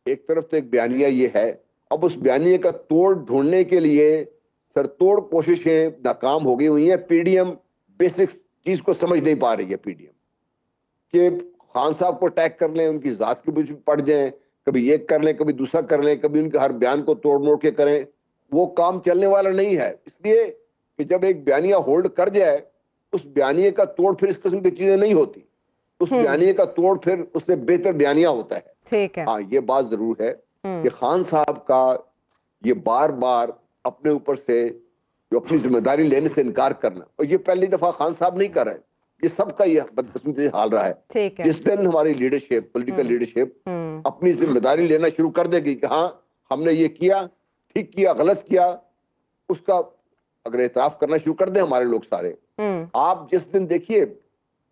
एक तरफ तो एक बयानिया ये है, अब उस बयानिए का तोड़ ढूंढने के लिए सरतोड़ कोशिशें नाकाम हो गई हुई हैं। पीडीएम बेसिक चीज को समझ नहीं पा रही है पीडीएम, कि खान साहब को अटैक कर लें, उनकी जात के बीच में पड़ जाएं, कभी ये कर लें कभी दूसरा कर लें, कभी उनके हर बयान को तोड़ मोड़ के करें, वो काम चलने वाला नहीं है। इसलिए कि जब एक बयानिया होल्ड कर जाए, उस बयानिए का तोड़ फिर इस किस्म की चीजें नहीं होती, उस बयानिए का तोड़ फिर उससे बेहतर बयानिया होता है। ठीक है। हाँ, ये बात जरूर है कि खान साहब का ये बार बार अपने ऊपर से जो अपनी जिम्मेदारी लेने से इनकार करना, और ये पहली दफा खान साहब नहीं कर रहे, ये सबका ये बदकिस्मती हाल रहा है। ठीक है। जिस दिन हमारी लीडरशिप, पॉलिटिकल लीडरशिप अपनी जिम्मेदारी लेना शुरू कर देगी कि हाँ हमने ये किया, ठीक किया, गलत किया, उसका अगर एतराफ करना शुरू कर दें हमारे लोग सारे। आप जिस दिन देखिए,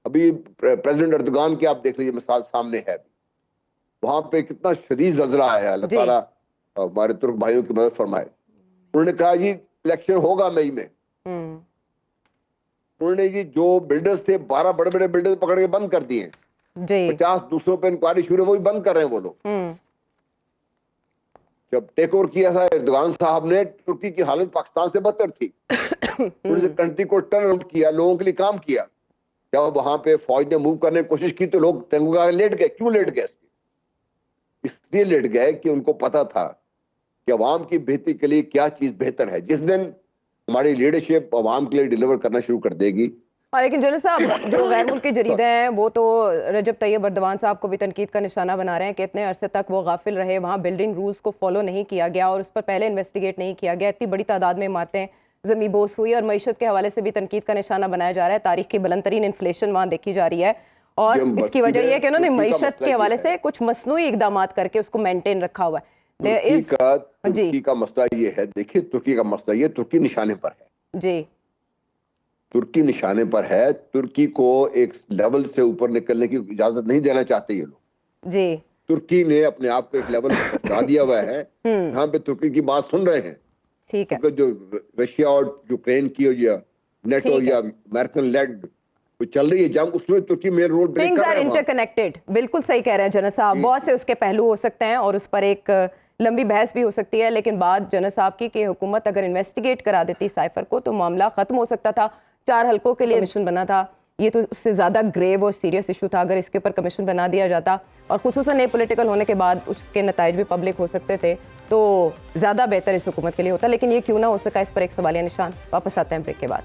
अभी प्रेसिडेंट अर्दगान की आप देख लीजिए मिसाल सामने है, वहां पे कितना शदीद ज़लज़ला आया। अल्लाह ताला हमारे तुर्क भाइयों की मदद फरमाए। उन्होंने कहा जी इलेक्शन होगा मई में। उन्होंने जी जो बिल्डर्स थे 12 बड़े बड़े बिल्डर्स पकड़ के बंद कर दिए, 50 दूसरों पे इंक्वायरी शुरू, वो भी बंद कर रहे हैं वो लोग। जब टेक ओवर किया था एर्दोगान साहब ने, तुर्की की हालत पाकिस्तान से बदतर थी। उन्होंने कंट्री को टर्न अराउंड किया, लोगों के लिए काम किया। जब वहां पे फौज ने मूव करने की कोशिश की तो लोग टेंगू का लेट गए। क्यों लेट गए? इसलिए लेट गए कि उनको पता था कि अवाम की बेहतरी के लिए क्या चीज बेहतर है। जिस दिन हमारी लीडरशिप अवाम के लिए डिलीवर करना शुरू कर देगी। और लेकिन जनरल साहब, जो गैर मुल्की जरीदे हैं वो तो रजब तैयब अर्दवान साहब को भी तनकीद का निशाना बना रहे हैं कि इतने अरसे तक वो गाफिल रहे, वहाँ बिल्डिंग रूल्स को फॉलो नहीं किया गया और उस पर पहले इन्वेस्टिगेट नहीं किया गया। इतनी बड़ी तादाद में इमारतें ज़मींबोस हुई और मईशत के हवाले से भी तनकीद का निशाना बनाया जा रहा है। तारीख की बुलंद तरीन इन्फ्लेशन वहाँ देखी जा रही है और इसकी वजह यह है कि उन्होंने मईशत के हवाले से कुछ मसनूई इकदाम करके उसको मेंटेन रखा हुआ है। तुर्की का मसला ये है, देखिए तुर्की का मसला ये, तुर्की निशाने पर है जी, तुर्की निशाने पर है। तुर्की को एक लेवल से ऊपर निकलने की इजाजत नहीं देना चाहते ये लोग जी। तुर्की ने अपने आप को एक लेवल पहुंचा दिया हुआ है, यहाँ पे तुर्की की बात सुन रहे हैं। ठीक है। जो रशिया और यूक्रेन की या नेटो या अमेरिकन लेड चल रही है जंग, उसमें तुर्की मेन रोल प्ले कर रहा है। इंटरकनेक्टेड, बिल्कुल सही कह रहे हैं जनरल साहब। बहुत से उसके पहलू हो सकते हैं और उस पर एक लंबी बहस भी हो सकती है, लेकिन बात जनरल साहब की कि हुकूमत अगर इन्वेस्टिगेट करा देती साइफर को तो मामला खत्म हो सकता था। 4 हल्कों के लिए कमीशन बना था, ये तो उससे ज़्यादा ग्रेव और सीरियस इशू था। अगर इसके ऊपर कमीशन बना दिया जाता और खुसूसन नए पॉलिटिकल होने के बाद उसके नताइज भी पब्लिक हो सकते थे तो ज़्यादा बेहतर इस हुकूमत के लिए होता, लेकिन ये क्यों ना हो सका, इस पर एक सवालिया निशान। वापस आते हैं ब्रेक के बाद।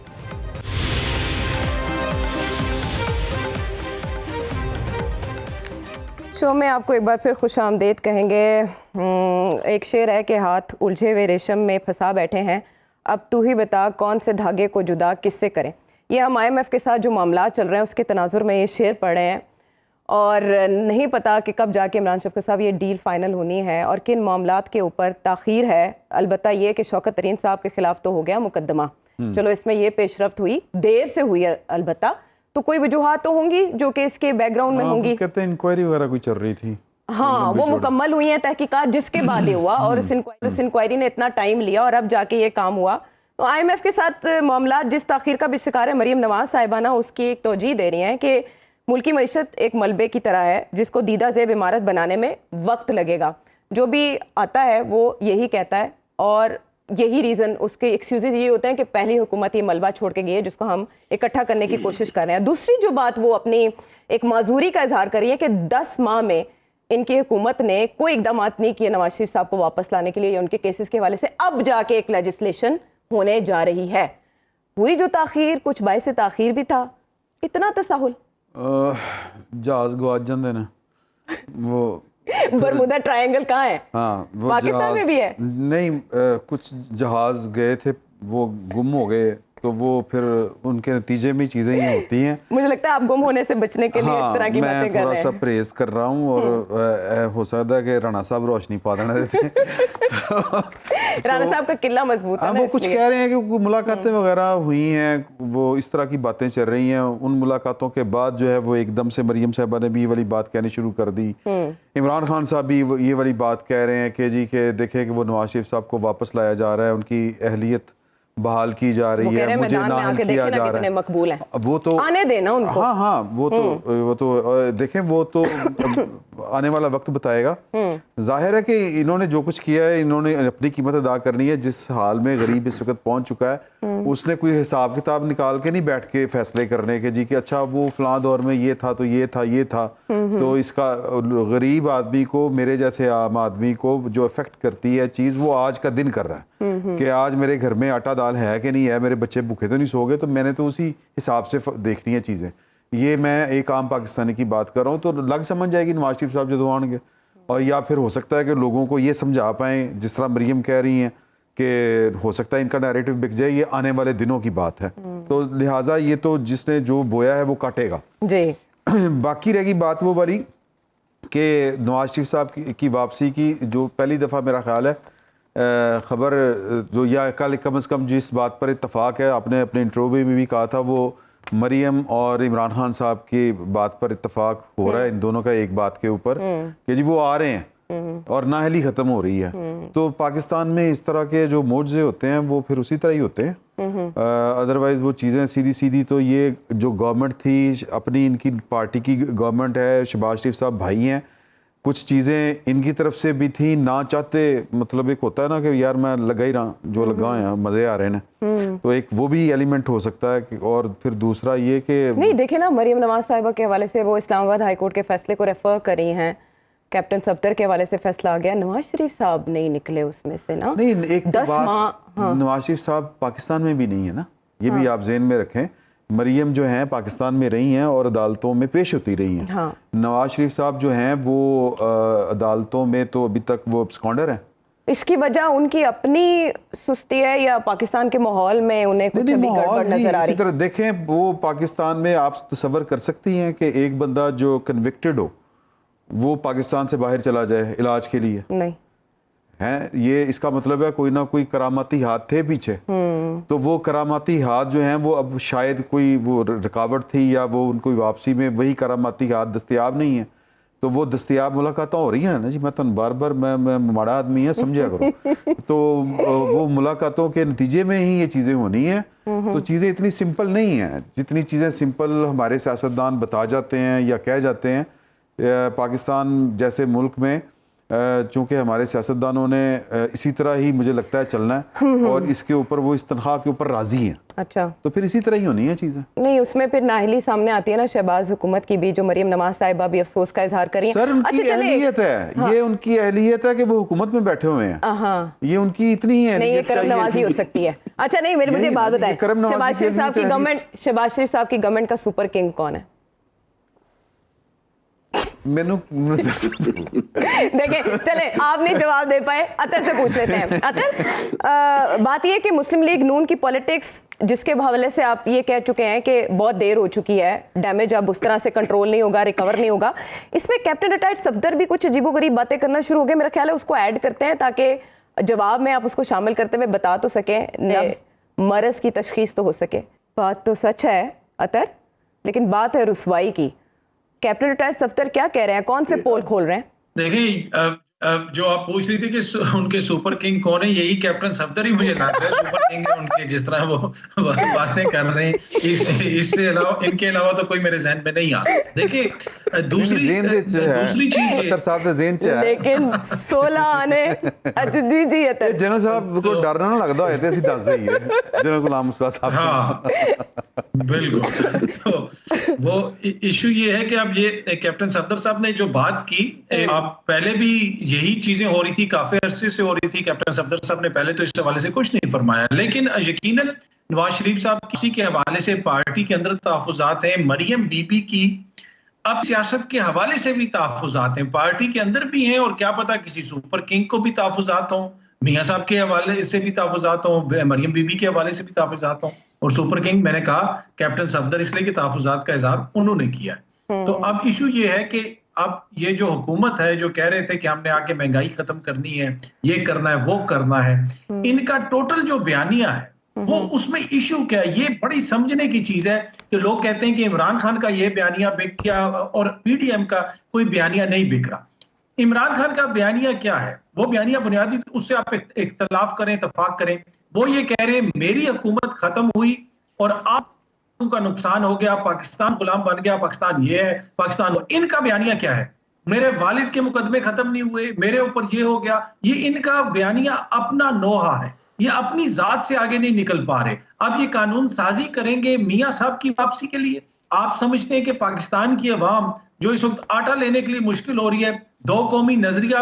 शो में आपको एक बार फिर खुश आमदेद कहेंगे। एक शेर है कि हाथ उलझे हुए रेशम में फंसा बैठे हैं, अब तू ही बता कौन से धागे को जुदा किससे करें। ये हम IMF के साथ जो मामला चल रहे हैं उसके तनाजुर में ये शेर पढ़ रहे हैं और नहीं पता कि कब जाके इमरान शफकत साहब ये डील फाइनल होनी है और किन मामलात के ऊपर ताख़ीर है। अलबत्ता ये कि शौकत तरीन साहब के खिलाफ तो हो गया मुकदमा, चलो इसमें ये पेशरफ्त हुई, देर से हुई अलबत्ता, तो कोई वजूहात तो होंगी जो कि इसके बैकग्राउंड में होंगी। कहते हैं इंक्वायरी वगैरह कोई चल रही थी, हाँ वो मुकम्मल हुई है तहकीकात, जिसके बाद ये हुआ और इस इंक्वायरी ने इतना टाइम लिया और अब जाके ये काम हुआ। तो IMF के साथ मामला जिस ताख़ीर का भी शिकार है, मरीम नवाज साहिबाना उसकी एक तोजीह दे रही हैं कि मुल्की मईशत एक मलबे की तरह है जिसको दीदा ज़ेब इमारत बनाने में वक्त लगेगा। जो भी आता है वो यही कहता है और यही रीज़न, उसके एक्सक्यूज़ेस ये होते हैं कि पहली हुकूमत ये मलबा छोड़ के गई है जिसको हम इकट्ठा करने की कोशिश कर रहे हैं। दूसरी जो बात वो अपनी एक माजूरी का इजहार कर रही है कि 10 माह में इनकी हुकूमत ने कोई इकदाम नहीं किए नवाज शरीफ साहब को वापस लाने के लिए या उनके केसेस के हवाले से, अब जाके एक लेजिस्लेशन होने जा रही है। हुई जो ताख़ीर, कुछ बायसे ताख़ीर भी था, इतना तसाहुल। जहाज गवाच जाते ना वो बरमुदा ट्रायंगल कहाँ है? हाँ, वो पाकिस्तान में भी है? नहीं, कुछ जहाज गए थे वो गुम हो गए तो वो फिर उनके नतीजे में चीज़ें ये होती हैं। मुझे लगता है आप गुम होने से बचने के लिए हाँ, इस तरह की बातें कर मैं थोड़ा रहे सा हैं। परहेज कर रहा हूँ और हो सकता है कि राणा साहब रोशनी पा देना देते हैं। राणा साहब का किला मजबूत है हाँ, ना, वो कुछ इसलिए। कह रहे हैं कि मुलाकातें वगैरह हुई हैं, वो इस तरह की बातें चल रही हैं। उन मुलाकातों के बाद जो है वो एकदम से मरियम साहबा ने भी ये वाली बात कहनी शुरू कर दी। इमरान खान साहब भी ये वाली बात कह रहे हैं कि जी के देखें कि वो नवाज शरीफ साहब को वापस लाया जा रहा है, उनकी अहलियत बहाल की जा वो रही कह रहे है, हैं मुझे मैदान में नाअहल आके किया देखें ना जा कितने रहा है। मकबूल हैं। वो तो आने देना उनको। हाँ हाँ, वो तो देखें, वो तो आने वाला वक्त बताएगा। जाहिर है कि इन्होंने जो कुछ किया है, इन्होंने अपनी कीमत अदा करनी है। जिस हाल में गरीब इस वक्त पहुंच चुका है, उसने कोई हिसाब किताब निकाल के नहीं बैठ के फैसले करने के जी कि अच्छा वो फलां दौर में ये था तो ये था ये था, तो इसका गरीब आदमी को, मेरे जैसे आम आदमी को जो इफेक्ट करती है चीज़, वो आज का दिन कर रहा है कि आज मेरे घर में आटा दाल है कि नहीं है, मेरे बच्चे भूखे तो नहीं सो गए, तो मैंने तो उसी हिसाब से देखनी है चीज़ें। ये मैं एक आम पाकिस्तानी की बात कर रहा हूँ, तो लग समझ जाएगी नवाज शरीफ साहब जो आएंगे, और या फिर हो सकता है कि लोगों को ये समझा पाएँ, जिस तरह मरियम कह रही हैं कि हो सकता है इनका नैरेटिव बिक जाए। ये आने वाले दिनों की बात है, तो लिहाजा ये तो जिसने जो बोया है वो काटेगा जी। बाकी रहेगी बात वो वाली कि नवाज शरीफ साहब की वापसी की, जो पहली दफ़ा मेरा ख्याल है ख़बर जो, या कल कम से कम जिस बात पर इत्तफाक है, आपने अपने इंटरव्यू में भी कहा था, वो मरियम और इमरान खान साहब की बात पर इत्तफाक हो रहा है, इन दोनों का एक बात के ऊपर कि जी वो आ रहे हैं और नाअहली ख़त्म हो रही है। तो पाकिस्तान में इस तरह के जो मोर्जे होते हैं वो फिर उसी तरह ही होते हैं। अदरवाइज़ वो चीज़ें सीधी सीधी, तो ये जो गवर्नमेंट थी अपनी, इनकी पार्टी की गवर्नमेंट है, शहबाज शरीफ साहब भाई हैं, कुछ चीज़ें इनकी तरफ से भी थी ना चाहते, मतलब एक होता है ना कि यार मैं लगा ही रहा, जो लगा है मज़े आ रहे हैं, तो एक वो भी एलिमेंट हो सकता है कि, और फिर दूसरा ये कि नहीं देखे ना, मरियम नवाज साहिबा के हवाले से वो इस्लामाबाद हाई कोर्ट के फैसले को रेफर कर रही हैं, कैप्टन सफ्दर के हवाले से फैसला आ गया, नवाज शरीफ साहब नहीं निकले उसमें से ना। नहीं, एक 10 माह नवाज शरीफ साहब पाकिस्तान में भी नहीं है ना, ये भी आप ज़हन में रखें। मरियम जो हैं पाकिस्तान में रही हैं और अदालतों में पेश होती रही हैं। हाँ। नवाज शरीफ साहब जो हैं वो अदालतों में तो अभी तक वो एब्सकॉन्डर हैं। इसकी वजह उनकी अपनी सुस्ती है या पाकिस्तान के माहौल में उन्हें कुछ अभी गड़बड़ नजर आ इसी रही? तरह देखें, वो पाकिस्तान में आप तसव्वुर कर सकती हैं कि एक बंदा जो कन्विक्टेड हो वो पाकिस्तान से बाहर चला जाए इलाज के लिए? नहीं हैं, ये इसका मतलब है कोई ना कोई करामाती हाथ थे पीछे। तो वो करामाती हाथ जो हैं वो अब शायद कोई वो रुकावट थी, या वो उनको वापसी में वही करामाती हाथ दस्तयाब नहीं है, तो वो दस्तयाब मुलाकातें हो रही हैं ना जी। मैं तो बार बार मैं माड़ा आदमी है, समझा करो। तो वो मुलाकातों के नतीजे में ही ये चीज़ें होनी है। तो चीज़ें इतनी सिंपल नहीं हैं जितनी चीज़ें सिंपल हमारे सियासतदान बता जाते हैं या कह जाते हैं। पाकिस्तान जैसे मुल्क में चूँकि हमारे सियासतदानों ने इसी तरह ही मुझे लगता है चलना है, और इसके ऊपर वो इस तनख्वाह के ऊपर राजी हैं, अच्छा, तो फिर इसी तरह ही होनी है चीज़ें। नहीं उसमें फिर नाअहली सामने आती है ना शहबाज हुकूमत की भी, जो मरियम नवाज साहिबा भी अफसोस का इजहार करी सर उनकी अहलियत है, ये उनकी अहलियत है कि वो हुकूमत में बैठे हुए हैं। हाँ, ये उनकी इतनी ही नहीं ये करम नवाजी हो सकती है। अच्छा नहीं, मेरे मुझे बात बताएं, शहबाज शरीफ साहब की गवर्नमेंट, शहबाज शरीफ साहब की गवर्नमेंट का सुपर किंग कौन है? देखिए चले, आप नहीं जवाब दे पाए, अतर से पूछ लेते हैं। अतर, बात यह कि मुस्लिम लीग नून की पॉलिटिक्स, जिसके हवाले से आप ये कह चुके हैं कि बहुत देर हो चुकी है, डैमेज अब उस तरह से कंट्रोल नहीं होगा, रिकवर नहीं होगा, इसमें कैप्टन रिटायर्ड सफदर भी कुछ अजीबोगरीब बातें करना शुरू हो गए। मेरा ख्याल है उसको ऐड करते हैं ताकि जवाब में आप उसको शामिल करते हुए बता तो सकें, नब्ज मरज की तशखीस तो हो सके। बात तो सच है अतर, लेकिन बात है रुसवाई की। कैप्टन रिटायर्ड सफ्दर क्या कह रहे हैं, कौन से पोल खोल रहे हैं? देखिए, जो आप पूछ रही थी कि उनके सुपर किंग कौन है, यही कैप्टन सफदर ही मुझे लगता है सुपर किंग है उनके, जिस तरह वो बातें कर रहे हैं। इससे अलावा, इनके अलावा तो कोई मेरे जहन में नहीं आता। देखिए दूसरी चीज, लेकिन 16 आने जी जी जनरल साहब को डर ना लगता है, असि दस दे जनरल गुलाम मुस्तफा साहब। हाँ बिल्कुल। तो वो इशू ये है कि अब ये कैप्टन सफदर साहब ने जो बात की, आप पहले भी यही चीजें हो रही थी, काफी अरसे से हो रही थी। कैप्टन सफदर साहब ने पहले तो इस हवाले से कुछ नहीं फरमाया, लेकिन यकीनन नवाज शरीफ साहब किसी के हवाले से पार्टी के अंदर तहफुजात हैं, मरियम बीबी की अब सियासत के हवाले से भी तहफुजात हैं, पार्टी के अंदर भी हैं, और क्या पता किसी सुपर किंग को भी तहफुजात हों, मियां साहब के हवाले से भी तहफुजात हों, मरियम बीबी के हवाले से भी तहफुजात हों। और सुपर किंग मैंने कहा कैप्टन सफदर इसलिए कि तहफुजात का इजहार उन्होंने किया है। तो अब इशू ये है कि अब ये जो हुकूमत है जो कह रहे थे कि हमने आके महंगाई खत्म करनी है, ये करना है, वो करना है, इनका टोटल जो बयानिया है वो उसमें इशू क्या है, ये बड़ी समझने की चीज है कि लोग कहते हैं कि इमरान खान का ये बयानिया बिक गया और पीडीएम का कोई बयानिया नहीं बिक रहा। इमरान खान का बयानिया क्या है? वो बयानिया बुनियादी उससे आप इख्तलाफ करें, इत्तेफाक करें, वो ये कह रहे हैं मेरी हुकूमत खत्म हुई और आप का नुकसान हो गया, पाकिस्तान गुलाम बन गया, पाकिस्तान ये है, पाकिस्तान। इनका बयानिया क्या है? मेरे वालिद के मुकदमे खत्म नहीं हुए, मेरे ऊपर ये हो गया। ये इनका बयानिया अपना नोहा है, ये अपनी जात से आगे नहीं निकल पा रहे। अब ये कानून साजी करेंगे मियां साहब की वापसी के लिए। आप समझते हैं कि पाकिस्तान की अवाम जो इस वक्त आटा लेने के लिए मुश्किल हो रही है, दो कौमी नजरिया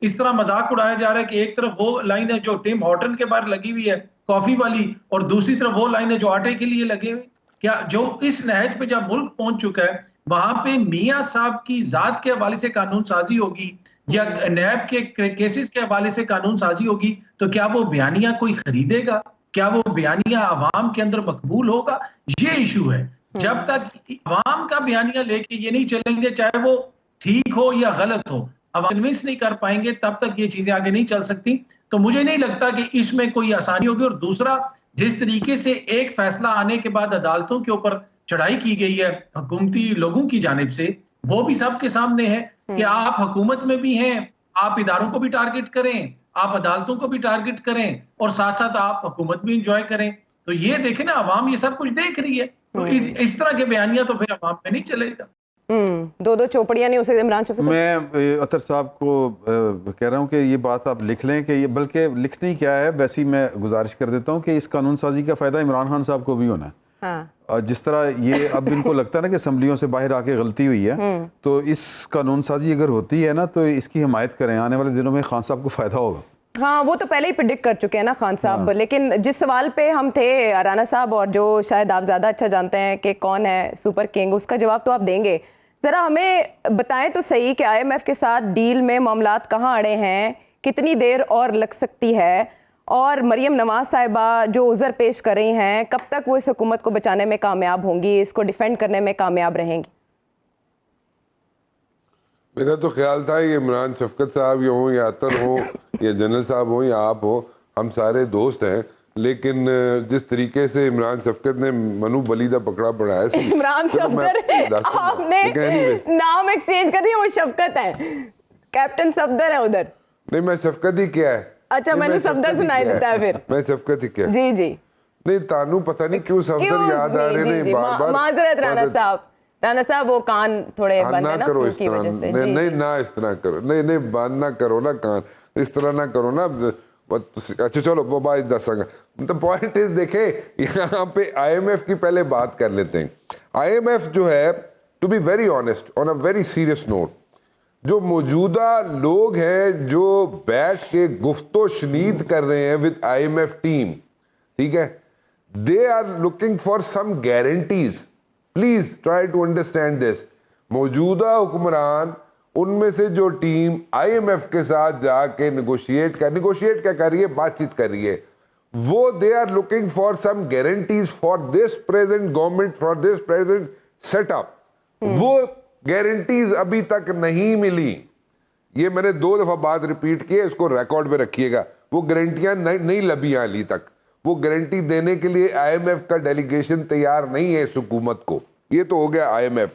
इस तरह मजाक उड़ाया जा रहा है कि एक तरफ वो लाइन है जो टिम हॉर्टन के बाहर लगी हुई है कॉफी वाली, और दूसरी तरफ वो लाइन है जो आटे के लिए लगे हुए। क्या जो इस नहज पे जब मुल्क पहुंच चुका है वहां पे मियां साहब की जात के हवाले से कानून साजी होगी या नैब के केसेस के हवाले से कानून साजी होगी, तो क्या वो बयानिया कोई खरीदेगा? क्या वो बयानिया अवाम के अंदर मकबूल होगा? ये इशू है। जब तक अवाम का बयानिया लेके ये नहीं चलेंगे, चाहे वो ठीक हो या गलत हो, अब कन्विंस नहीं कर पाएंगे, तब तक ये चीजें आगे नहीं चल सकती। तो मुझे नहीं लगता कि इसमें कोई आसानी होगी। और दूसरा, जिस तरीके से एक फैसला आने के बाद अदालतों के ऊपर चढ़ाई की गई है हुकूमती लोगों की जानिब से, वो भी सबके सामने है कि आप हुकूमत में भी हैं, आप इदारों को भी टारगेट करें, आप अदालतों को भी टारगेट करें और साथ साथ आप हुकूमत भी इंजॉय करें। तो ये देखें ना, अवाम ये सब कुछ देख रही है। तो इस तरह के बयानिया तो फिर अवाम में नहीं चलेगा। दो चौपड़ियां नहीं उसे इमरान शफीक। मैं अतर साहब को कह रहा हूँ कि ये बात आप लिख लें कि ये, बल्कि लिखनी क्या है, वैसे ही मैं गुजारिश कर देता हूँ कि इस कानून साजी का फ़ायदा इमरान खान साहब को भी होना है। हाँ। जिस तरह ये अब इनको लगता है ना कि असम्बलियों से बाहर आके गलती हुई है, तो इस कानून साजी अगर होती है ना तो इसकी हिमायत करें, आने वाले दिनों में खान साहब को फ़ायदा होगा। हाँ, वो तो पहले ही प्रेडिक्ट कर चुके हैं ना खान साहब। लेकिन जिस सवाल पे हम थे राना साहब, और जो शायद आप ज़्यादा अच्छा जानते हैं कि कौन है सुपर किंग, उसका जवाब तो आप देंगे। ज़रा हमें बताएं तो सही कि IMF के साथ डील में मामलात कहाँ अड़े हैं, कितनी देर और लग सकती है, और मरियम नवाज साहिबा जो उज़र पेश कर रही हैं, कब तक वो इस हुकूमत को बचाने में कामयाब होंगी, इसको डिफेंड करने में कामयाब रहेंगी? मेरा तो ख्याल था ये इमरान शफकत साहब ये हों या अतर हो या जनरल साहब हो या आप हो, हम सारे दोस्त हैं। लेकिन जिस तरीके से इमरान शफकत ने मनु बलीदा पकड़ा पड़ा है, इमरान सफदर आपने नाम एक्सचेंज कर दिया, वो शफकत है, कैप्टन सफदर है उधर। नहीं, मैं शफकत ही क्या है। अच्छा, मैंने सफदर सुनाई देता है फिर। मैं शफकत ही क्या। जी जी। नहीं, तानू पता नहीं क्यों सफदर याद आ रहे हैं बार-बार। माजरत राना साहब वो कान थोड़े बंद है ना उसकी वजह से। नहीं ना इस तरह करो, नहीं बंद ना करो ना कान, इस तरह ना करो ना। अच्छा चलो वो बात दसांगा। तो पॉइंट इज, देखे यहाँ पे IMF की पहले बात कर लेते हैं। IMF जो है, to be very honest on a very serious note, जो मौजूदा लोग हैं जो बैठ के गुफ्तो शनीद कर रहे हैं विद IMF टीम, ठीक है, they are looking for some guarantees. Please try to understand this. मौजूदा हुक्मरान, उनमें से जो टीम IMF के साथ जाके निगोशिएट क्या कर रही है, बातचीत कर रही है, वो they are looking for some guarantees for this present government, for this present setup. वो गारंटीज अभी तक नहीं मिली। ये मैंने 2 दफा बात रिपीट की है, इसको रिकॉर्ड में रखिएगा। वो गारंटियां नहीं लभी हाली तक। वो गारंटी देने के लिए IMF का डेलीगेशन तैयार नहीं है इस हुकूमत को। ये तो हो गया IMF।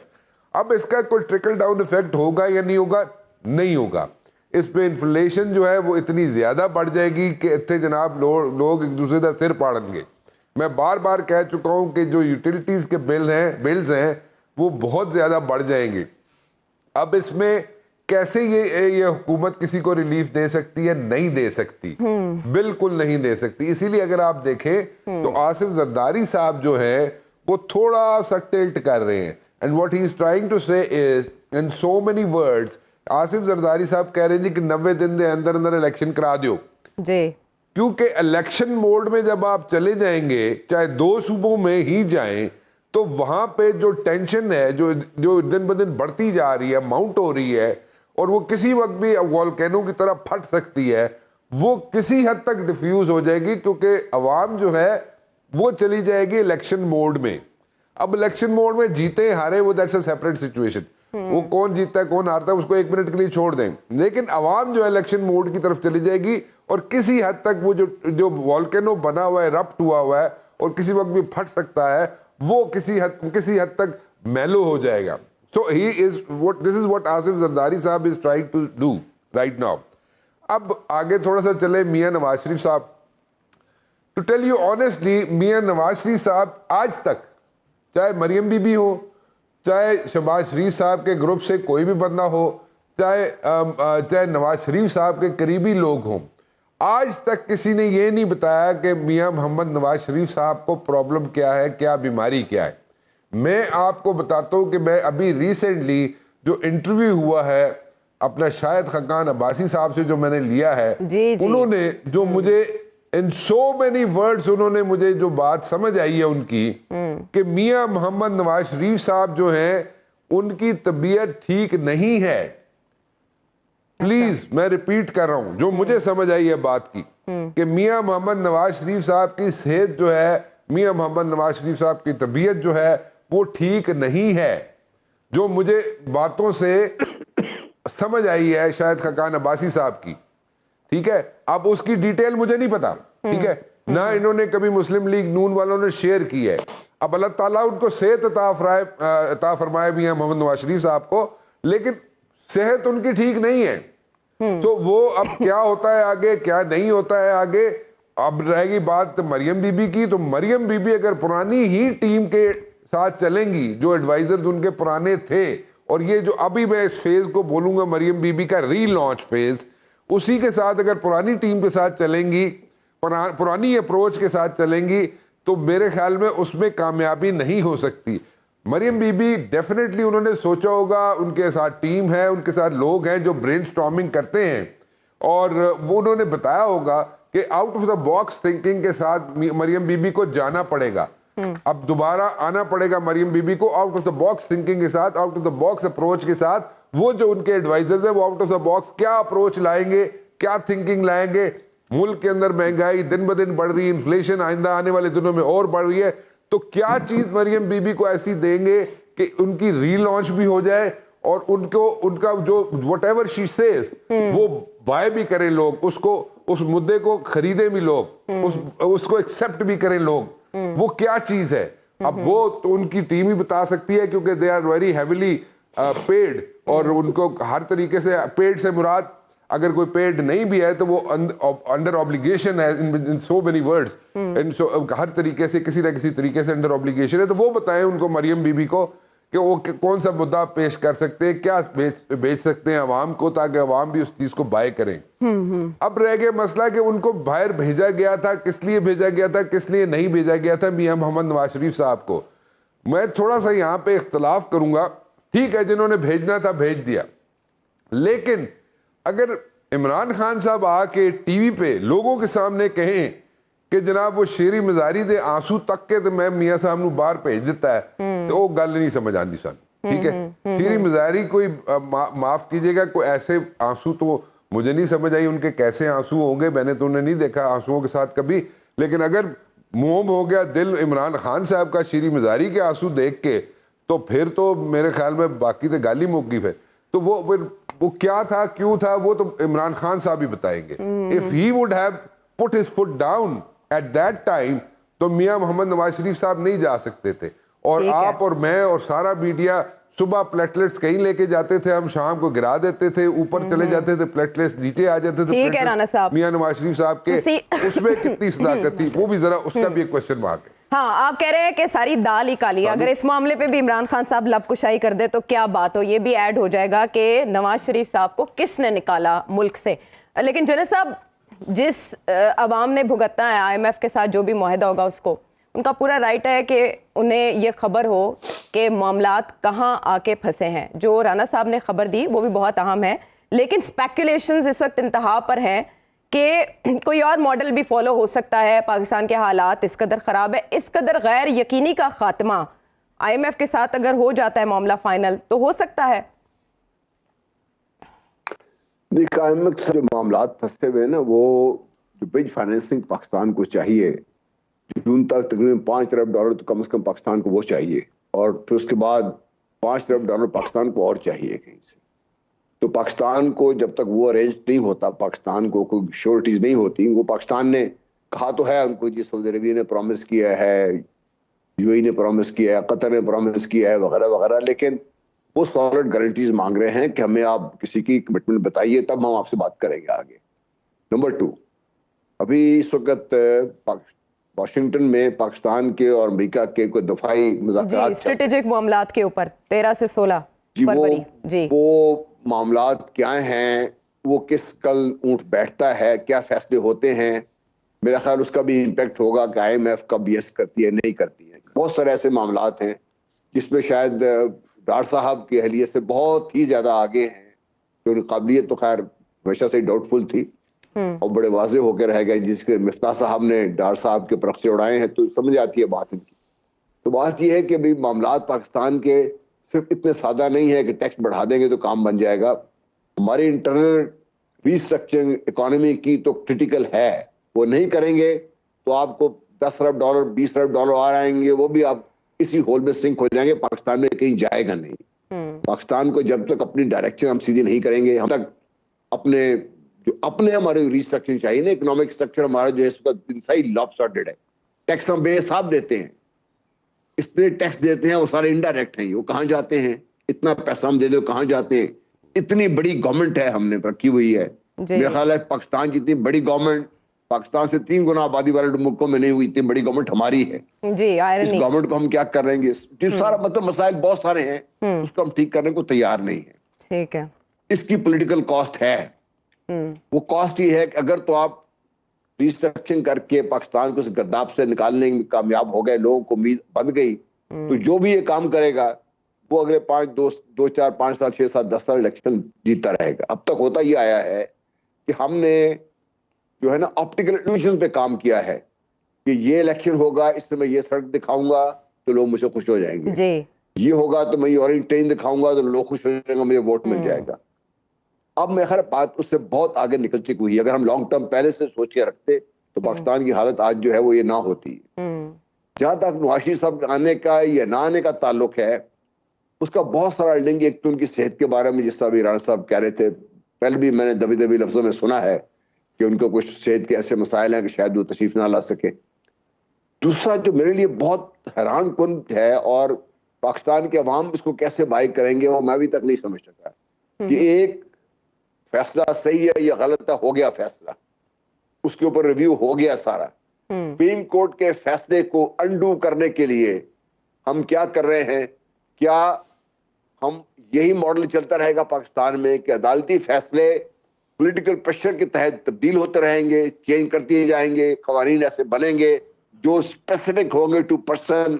अब इसका कोई ट्रिकल डाउन इफेक्ट होगा या नहीं होगा? नहीं होगा। इस पे इन्फ्लेशन जो है वो इतनी ज्यादा बढ़ जाएगी कि इतने जनाब लोग एक दूसरे का सिर पाड़ेंगे। मैं बार बार कह चुका हूं कि जो यूटिलिटीज के बिल्स हैं वो बहुत ज्यादा बढ़ जाएंगे। अब इसमें कैसे ये हुकूमत किसी को रिलीफ दे सकती है? नहीं दे सकती, बिल्कुल नहीं दे सकती। इसीलिए अगर आप देखें तो आसिफ जरदारी साहब जो है वो थोड़ा सा टिल्ट कर रहे हैं। And what he is trying to say is in so many words, Asif Zardari साहब कह रहे हैं जी कि 90 दिन के अंदर अंदर इलेक्शन करा दो जी, क्योंकि इलेक्शन मोड में जब आप चले जाएंगे, चाहे 2 सूबों में ही जाएं, तो वहां पे जो टेंशन है जो दिन ब दिन बढ़ती जा रही है, माउंट हो रही है, और वो किसी वक्त भी वॉल्केनो की तरह फट सकती है, वो किसी हद तक डिफ्यूज हो जाएगी। क्योंकि अवाम जो है वो चली जाएगी इलेक्शन मोड में। अब इलेक्शन मोड में जीते हारे वो दैट्स अ सेपरेट सिचुएशन, वो कौन जीतता है कौन हारता है उसको एक मिनट के लिए छोड़ दें, लेकिन आवाम जो है इलेक्शन मोड की तरफ चली जाएगी और किसी हद तक वो जो वॉल्केनो बना हुआ है, रप्ट हुआ है और किसी वक्त भी फट सकता है, वो किसी हद तक मेलो हो जाएगा। So he is what this is what Asif Zardari साहब is trying to do right now. अब आगे थोड़ा सा चले मियां नवाज शरीफ साहब। To tell you honestly, Mian Nawaz Sharif साहब आज तक, चाहे मरियम बीबी हो, चाहे शहबाज शरीफ साहब के ग्रुप से कोई भी बंदा हो, चाहे नवाज शरीफ साहब के करीबी लोग हों, आज तक किसी ने ये नहीं बताया कि मियां मोहम्मद नवाज शरीफ साहब को प्रॉब्लम क्या है, क्या बीमारी क्या है। मैं आपको बताता हूँ कि मैं अभी रिसेंटली जो इंटरव्यू हुआ है अपना शाहिद खकान अब्बासी साहब से जो मैंने लिया है, उन्होंने जो मुझे इन सो मेनी वर्ड्स उन्होंने मुझे जो बात समझ आई है उनकी कि मियां मोहम्मद नवाज शरीफ साहब जो हैं उनकी तबीयत ठीक नहीं है। प्लीज मैं रिपीट कर रहा हूं जो मुझे समझ आई है बात की कि मियां मोहम्मद नवाज शरीफ साहब की सेहत जो है, मियां मोहम्मद नवाज शरीफ साहब की तबीयत जो है वो ठीक नहीं है। जो मुझे बातों से समझ आई है शायद खकान अब्बासी साहब की, ठीक है। अब उसकी डिटेल मुझे नहीं पता, ठीक है, ना इन्होंने कभी मुस्लिम लीग नून वालों ने शेयर की है। अब अल्लाह ताला उनको सेहत अता फरमाए मियां मोहम्मद नवाज शरीफ साहब को, लेकिन सेहत उनकी ठीक नहीं है। तो वो अब क्या होता है आगे, क्या नहीं होता है आगे। अब रहेगी बात मरियम बीबी की, तो मरियम बीबी अगर पुरानी ही टीम के साथ चलेंगी, जो एडवाइजर्स उनके पुराने थे, और ये जो अभी मैं इस फेज को बोलूंगा मरियम बीबी का रीलॉन्च फेज, उसी के साथ अगर पुरानी टीम के साथ चलेंगी, पुरानी अप्रोच के साथ चलेंगी, तो मेरे ख्याल में उसमें कामयाबी नहीं हो सकती। मरियम बीबी डेफिनेटली उन्होंने सोचा होगा, उनके साथ टीम है, उनके साथ लोग हैं जो ब्रेनस्टॉर्मिंग करते हैं, और वो उन्होंने बताया होगा कि out of the box thinking के साथ मरियम बीबी को जाना पड़ेगा। अब दोबारा आना पड़ेगा मरियम बीबी को out of the box thinking के साथ, out of the box approach के साथ। वो जो उनके एडवाइजर्स है वो आउट ऑफ द बॉक्स क्या अप्रोच लाएंगे, क्या थिंकिंग लाएंगे। मुल्क के अंदर महंगाई दिन ब दिन बढ़ रही है, इन्फ्लेशन आइंदा आने वाले दिनों में और बढ़ रही है, तो क्या चीज मरियम बीबी को ऐसी देंगे कि उनकी रीलॉन्च भी हो जाए और उनका जो व्हाटएवर शी सेज वो बाय भी करें लोग, उसको उस मुद्दे को खरीदे भी लोग, उसको एक्सेप्ट भी करें लोग। वो क्या चीज है, अब वो तो उनकी टीम ही बता सकती है, क्योंकि they are very heavily paid, और उनको हर तरीके से पेड से मुराद अगर कोई पेड नहीं भी है तो वो अंडर ऑब्लिगेशन है इन सो मेनी वर्ड्स, हर तरीके से किसी ना किसी तरीके से अंडर ऑब्लिगेशन है। तो वो बताएं उनको मरियम बीबी को कि वो कौन सा मुद्दा पेश कर सकते हैं, क्या बेच सकते हैं अवाम को, ताकि अवाम भी उस चीज को बाय करें। अब रह गया मसला कि उनको बाहर भेजा गया था, किस लिए भेजा गया था, किस लिए नहीं भेजा गया था मियां मोहम्मद नवाज शरीफ साहब को। मैं थोड़ा सा यहाँ पे इख्तलाफ करूंगा। ठीक है, जिन्होंने भेजना था भेज दिया, लेकिन अगर इमरान खान साहब आके टीवी पे लोगों के सामने कहें कि जनाब वो शेरी मजारी दे आंसू तक के तो मैं मियां साहब नू बाहर भेज दिता है, तो वो गल नहीं समझ आती सन। ठीक है, शेरी मजारी कोई माफ कीजिएगा, कोई ऐसे आंसू तो मुझे नहीं समझ आई उनके कैसे आंसू होंगे, मैंने तो उन्हें नहीं देखा आंसुओं के साथ कभी। लेकिन अगर मोम हो गया दिल इमरान खान साहब का शेरी मजारी के आंसू देख के, तो फिर तो मेरे ख्याल में बाकी तो गाली मौकीफ है। तो वो क्या था, क्यों था, वो तो इमरान खान साहब ही बताएंगे। If he would have put his foot down at that time, तो मियां मोहम्मद नवाज शरीफ साहब नहीं जा सकते थे। और आप और मैं और सारा मीडिया सुबह प्लेटलेट्स कहीं लेके जाते थे, हम शाम को गिरा देते थे, ऊपर चले जाते थे, प्लेटलेट्स नीचे आ जाते थे। ठीक है राना साहब, मियां नवाज शरीफ साहब के उसमें कितनी सदाकत थी, वो भी जरा उसका भी एक क्वेश्चन मार्क है। हाँ, आप कह रहे हैं कि सारी दाल ही काली है। अगर इस मामले पे भी इमरान खान साहब लबकुशाई कर दे तो क्या बात हो। ये भी ऐड हो जाएगा कि नवाज शरीफ साहब को किसने निकाला मुल्क से। लेकिन जुनैद साहब, जिस अवाम ने भुगतना है IMF के साथ जो भी मुआहदा होगा उसको, उनका पूरा राइट है कि उन्हें ये खबर हो कि मामलात कहाँ आके फंसे हैं। जो राना साहब ने खबर दी वो भी बहुत अहम है, लेकिन स्पेकुलेशंस इस वक्त इंतहा पर हैं कि कोई और मॉडल भी फॉलो हो सकता है। पाकिस्तान के हालात इस कदर ख़राब है, इस कदर गैर यकीनी का खात्मा IMF के साथ अगर हो जाता है मामला फाइनल, तो हो सकता है। देखिए, IMF से जो मामलात फंसे हुए हैं ना, वो जो ब्रिज फाइनेंसिंग पाकिस्तान को चाहिए, जून तक तकरीबन $5 अरब तो कम से कम पाकिस्तान को वो चाहिए, और फिर उसके बाद $5 अरब पाकिस्तान को और चाहिए कहीं से। तो पाकिस्तान को जब तक वो अरेंज नहीं होता, पाकिस्तान को कोई श्योरिटीज नहीं होती, वो पाकिस्तान ने कहा तो है उनको, जी सऊदी अरबिया ने प्रॉमिस किया है, यूएई ने प्रॉमिस किया है, कतर ने प्रॉमिस किया है वगैरह वगैरह, लेकिन वो सॉलिड गारंटीज मांग रहे हैं कि हमें आप किसी की कमिटमेंट बताइए तब हम आपसे बात करेंगे आगे। नंबर 2, अभी इस वक्त वाशिंगटन में पाकिस्तान के और अमेरिका के कोई दफाई मुज़ाकरात स्ट्रेटेजिक मामलात के ऊपर 13 से 16 फरवरी। जी, वो मामलात क्या हैं, वो किस कल ऊंट बैठता है, क्या फैसले होते हैं, मेरा ख्याल उसका भी इम्पैक्ट होगा कि IMF कब यस करती है नहीं करती है। बहुत सारे ऐसे मामलात हैं जिसमें शायद डार साहब की अहलियत से बहुत ही ज्यादा आगे हैं, कि उनकी काबिलियत तो खैर हमेशा से डाउटफुल थी और बड़े वाजे होकर रह गए, जिसके मिफ्ताह साहब ने डार साहब के परख से उड़ाए हैं, तो समझ आती है बात इनकी। तो बात यह है कि भाई मामलात पाकिस्तान के सिर्फ इतने सादा नहीं है कि टैक्स बढ़ा देंगे तो काम बन जाएगा। हमारी इंटरनल रीस्ट्रक्चरिंग इकोनॉमी की तो क्रिटिकल है, वो नहीं करेंगे तो आपको $10 अरब $20 अरब आ आएंगे, वो भी आप इसी होल में सिंक हो जाएंगे, पाकिस्तान में कहीं जाएगा नहीं। पाकिस्तान को जब तक अपनी डायरेक्शन हम सीधी नहीं करेंगे, हम तक अपने हमारे रीस्ट्रक्चरिंग चाहिए ना, इकोनॉमिक स्ट्रक्चर हमारा जो है इसका इंसाइड लॉपस्टार्टेड है। टैक्स हम बेहिसाब देते हैं, इतने टैक्स देते हैं, वो सारे इनडायरेक्ट हैं, वो कहाँ जाते हैं, इतना पैसा हम दे दो कहाँ जाते हैं। इतनी बड़ी गवर्नमेंट है हमने रखी हुई है, मेरा ख्याल है पाकिस्तान जितनी बड़ी गवर्नमेंट पाकिस्तान से 3 गुना आबादी वाले मुल्कों में नहीं हुई, इतनी बड़ी गवर्नमेंट हमारी है। जी, इस गवर्नमेंट को हम क्या कर रहे हैं, सारा मतलब मसाइल बहुत सारे हैं, उसको हम ठीक करने को तैयार नहीं है। ठीक है, इसकी पॉलिटिकल कॉस्ट है। वो कॉस्ट ये है कि अगर तो आप रिस्ट्रक्चरिंग करके पाकिस्तान को इस गर्दाब से निकालने में कामयाब हो गए, लोगों को उम्मीद बन गई, तो जो भी ये काम करेगा वो अगले 2, 4, 5 साल, 6 साल, 10 साल इलेक्शन जीतता रहेगा। अब तक होता ये आया है कि हमने जो है ना ऑप्टिकल इल्यूजन पे काम किया है कि ये इलेक्शन होगा, इससे मैं ये सड़क दिखाऊंगा तो लोग मुझे खुश हो जाएंगे जी, ये होगा तो मैं ये ऑरेंज ट्रेन दिखाऊंगा तो लोग खुश हो जाएंगे, मुझे वोट मिल जाएगा। अब मैं हर बात उससे बहुत आगे निकल चुकी हुई है। अगर हम लॉन्ग टर्म पहले से सोच के रखते तो पाकिस्तान की हालत आज जो है वो ये ना होती। जहां तक नवाज शरीफ साहब आने का या ना आने का ताल्लुक है, उसका बहुत सारा लिंक, एक तो उनकी सेहत के बारे में जिस तरह ईरान साहब कह रहे थे, पहले भी मैंने दबी दबी लफ्जों में सुना है कि उनको कुछ सेहत के ऐसे मसाइल हैं कि शायद वो तशरीफ ना ला सके। दूसरा जो मेरे लिए बहुत हैरान कुन है और पाकिस्तान के अवाम इसको कैसे बाई करेंगे वो मैं अभी तक नहीं समझ सका कि एक फैसला सही है या गलत है, हो गया फैसला, उसके ऊपर रिव्यू हो गया सारा। सुप्रीम कोर्ट के फैसले को अंडू करने के लिए हम क्या कर रहे हैं? क्या हम यही मॉडल चलता रहेगा पाकिस्तान में कि अदालती फैसले पॉलिटिकल प्रेशर के तहत तब्दील होते रहेंगे, चेंज करते जाएंगे, कवानीन ऐसे बनेंगे जो स्पेसिफिक होंगे to person,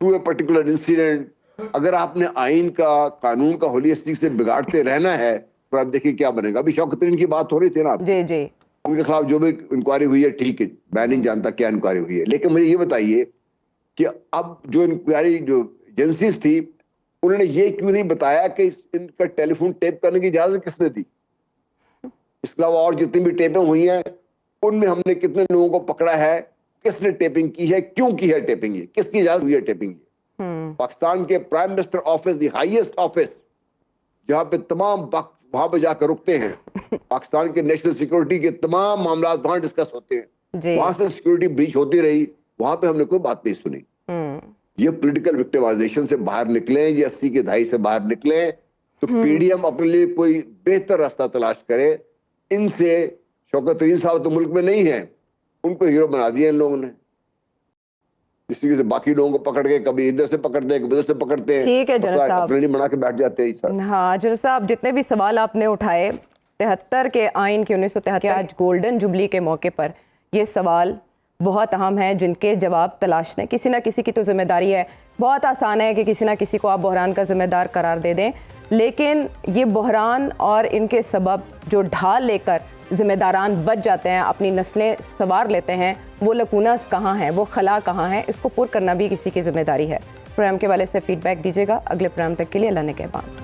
to a particular incident? अगर आपने आइन का, कानून का होलिस्टिक से बिगाड़ते रहना है तो आप देखिए क्या बनेगा। अभी शौकत तरीन की बात हो रही थी ना, जी जी, उनके खिलाफ जो भी इंक्वायरी हुई है ठीक है, मैं नहीं जानता क्या इंक्वायरी हुई है, लेकिन मुझे ये बताइए कि अब जो इंक्वायरी जो एजेंसीज थी उन्होंने ये क्यों नहीं बताया कि इनका टेलीफोन टेप करने की इजाजत किसने दी? इसके अलावा और जितनी भी टेपें हुई हैं उनमें हमने कितने लोगों को पकड़ा है, किसने टेपिंग की है, क्यों की है टेपिंग, ये किसकी इजाजत हुई है टेपिंग? पाकिस्तान के prime minister office, the highest office, जहां पे तमाम वहां पे जाकर रुकते हैं, पाकिस्तान के नेशनल सिक्योरिटी के तमाम मामला वहां डिस्कस होते हैं, वहां से सिक्योरिटी ब्रीच होती रही, वहां पे हमने कोई बात नहीं सुनी। ये पॉलिटिकल विक्टिमाइजेशन से बाहर निकले, ये 80 की दहाई से बाहर निकले, तो पीडीएम अपने लिए कोई बेहतर रास्ता तलाश करे। इनसे शौकत तरीन साहब तो मुल्क में नहीं है, उनको हीरो बना दिया इन लोगों ने, इस तरीके से बाकी लोगों को पकड़ के कभी इधर से पकड़ते हैं, कभी उधर से पकड़ते हैं। ठीक है जनरल साहब, अपने लिए बना के बैठ जाते हैं सर। हाँ जनरल साहब, जितने भी सवाल आपने उठाए 73 के आइन के 1973 के आज गोल्डन जुबली के मौके पर, ये सवाल बहुत अहम है जिनके जवाब तलाशने किसी ना किसी की तो जिम्मेदारी है। बहुत आसान है कि किसी ना किसी को आप बहरान का जिम्मेदार करार दे दें, लेकिन ये बहरान और इनके सबब जो ढाल लेकर जिम्मेदारान बच जाते हैं, अपनी नस्लें सवार लेते हैं, वो लकूनस कहाँ हैं, वो खला कहाँ है, इसको पुर करना भी किसी की जिम्मेदारी है। प्रोग्राम के वाले से फीडबैक दीजिएगा। अगले प्रोग्राम तक के लिए अल्लाह ने कहबान।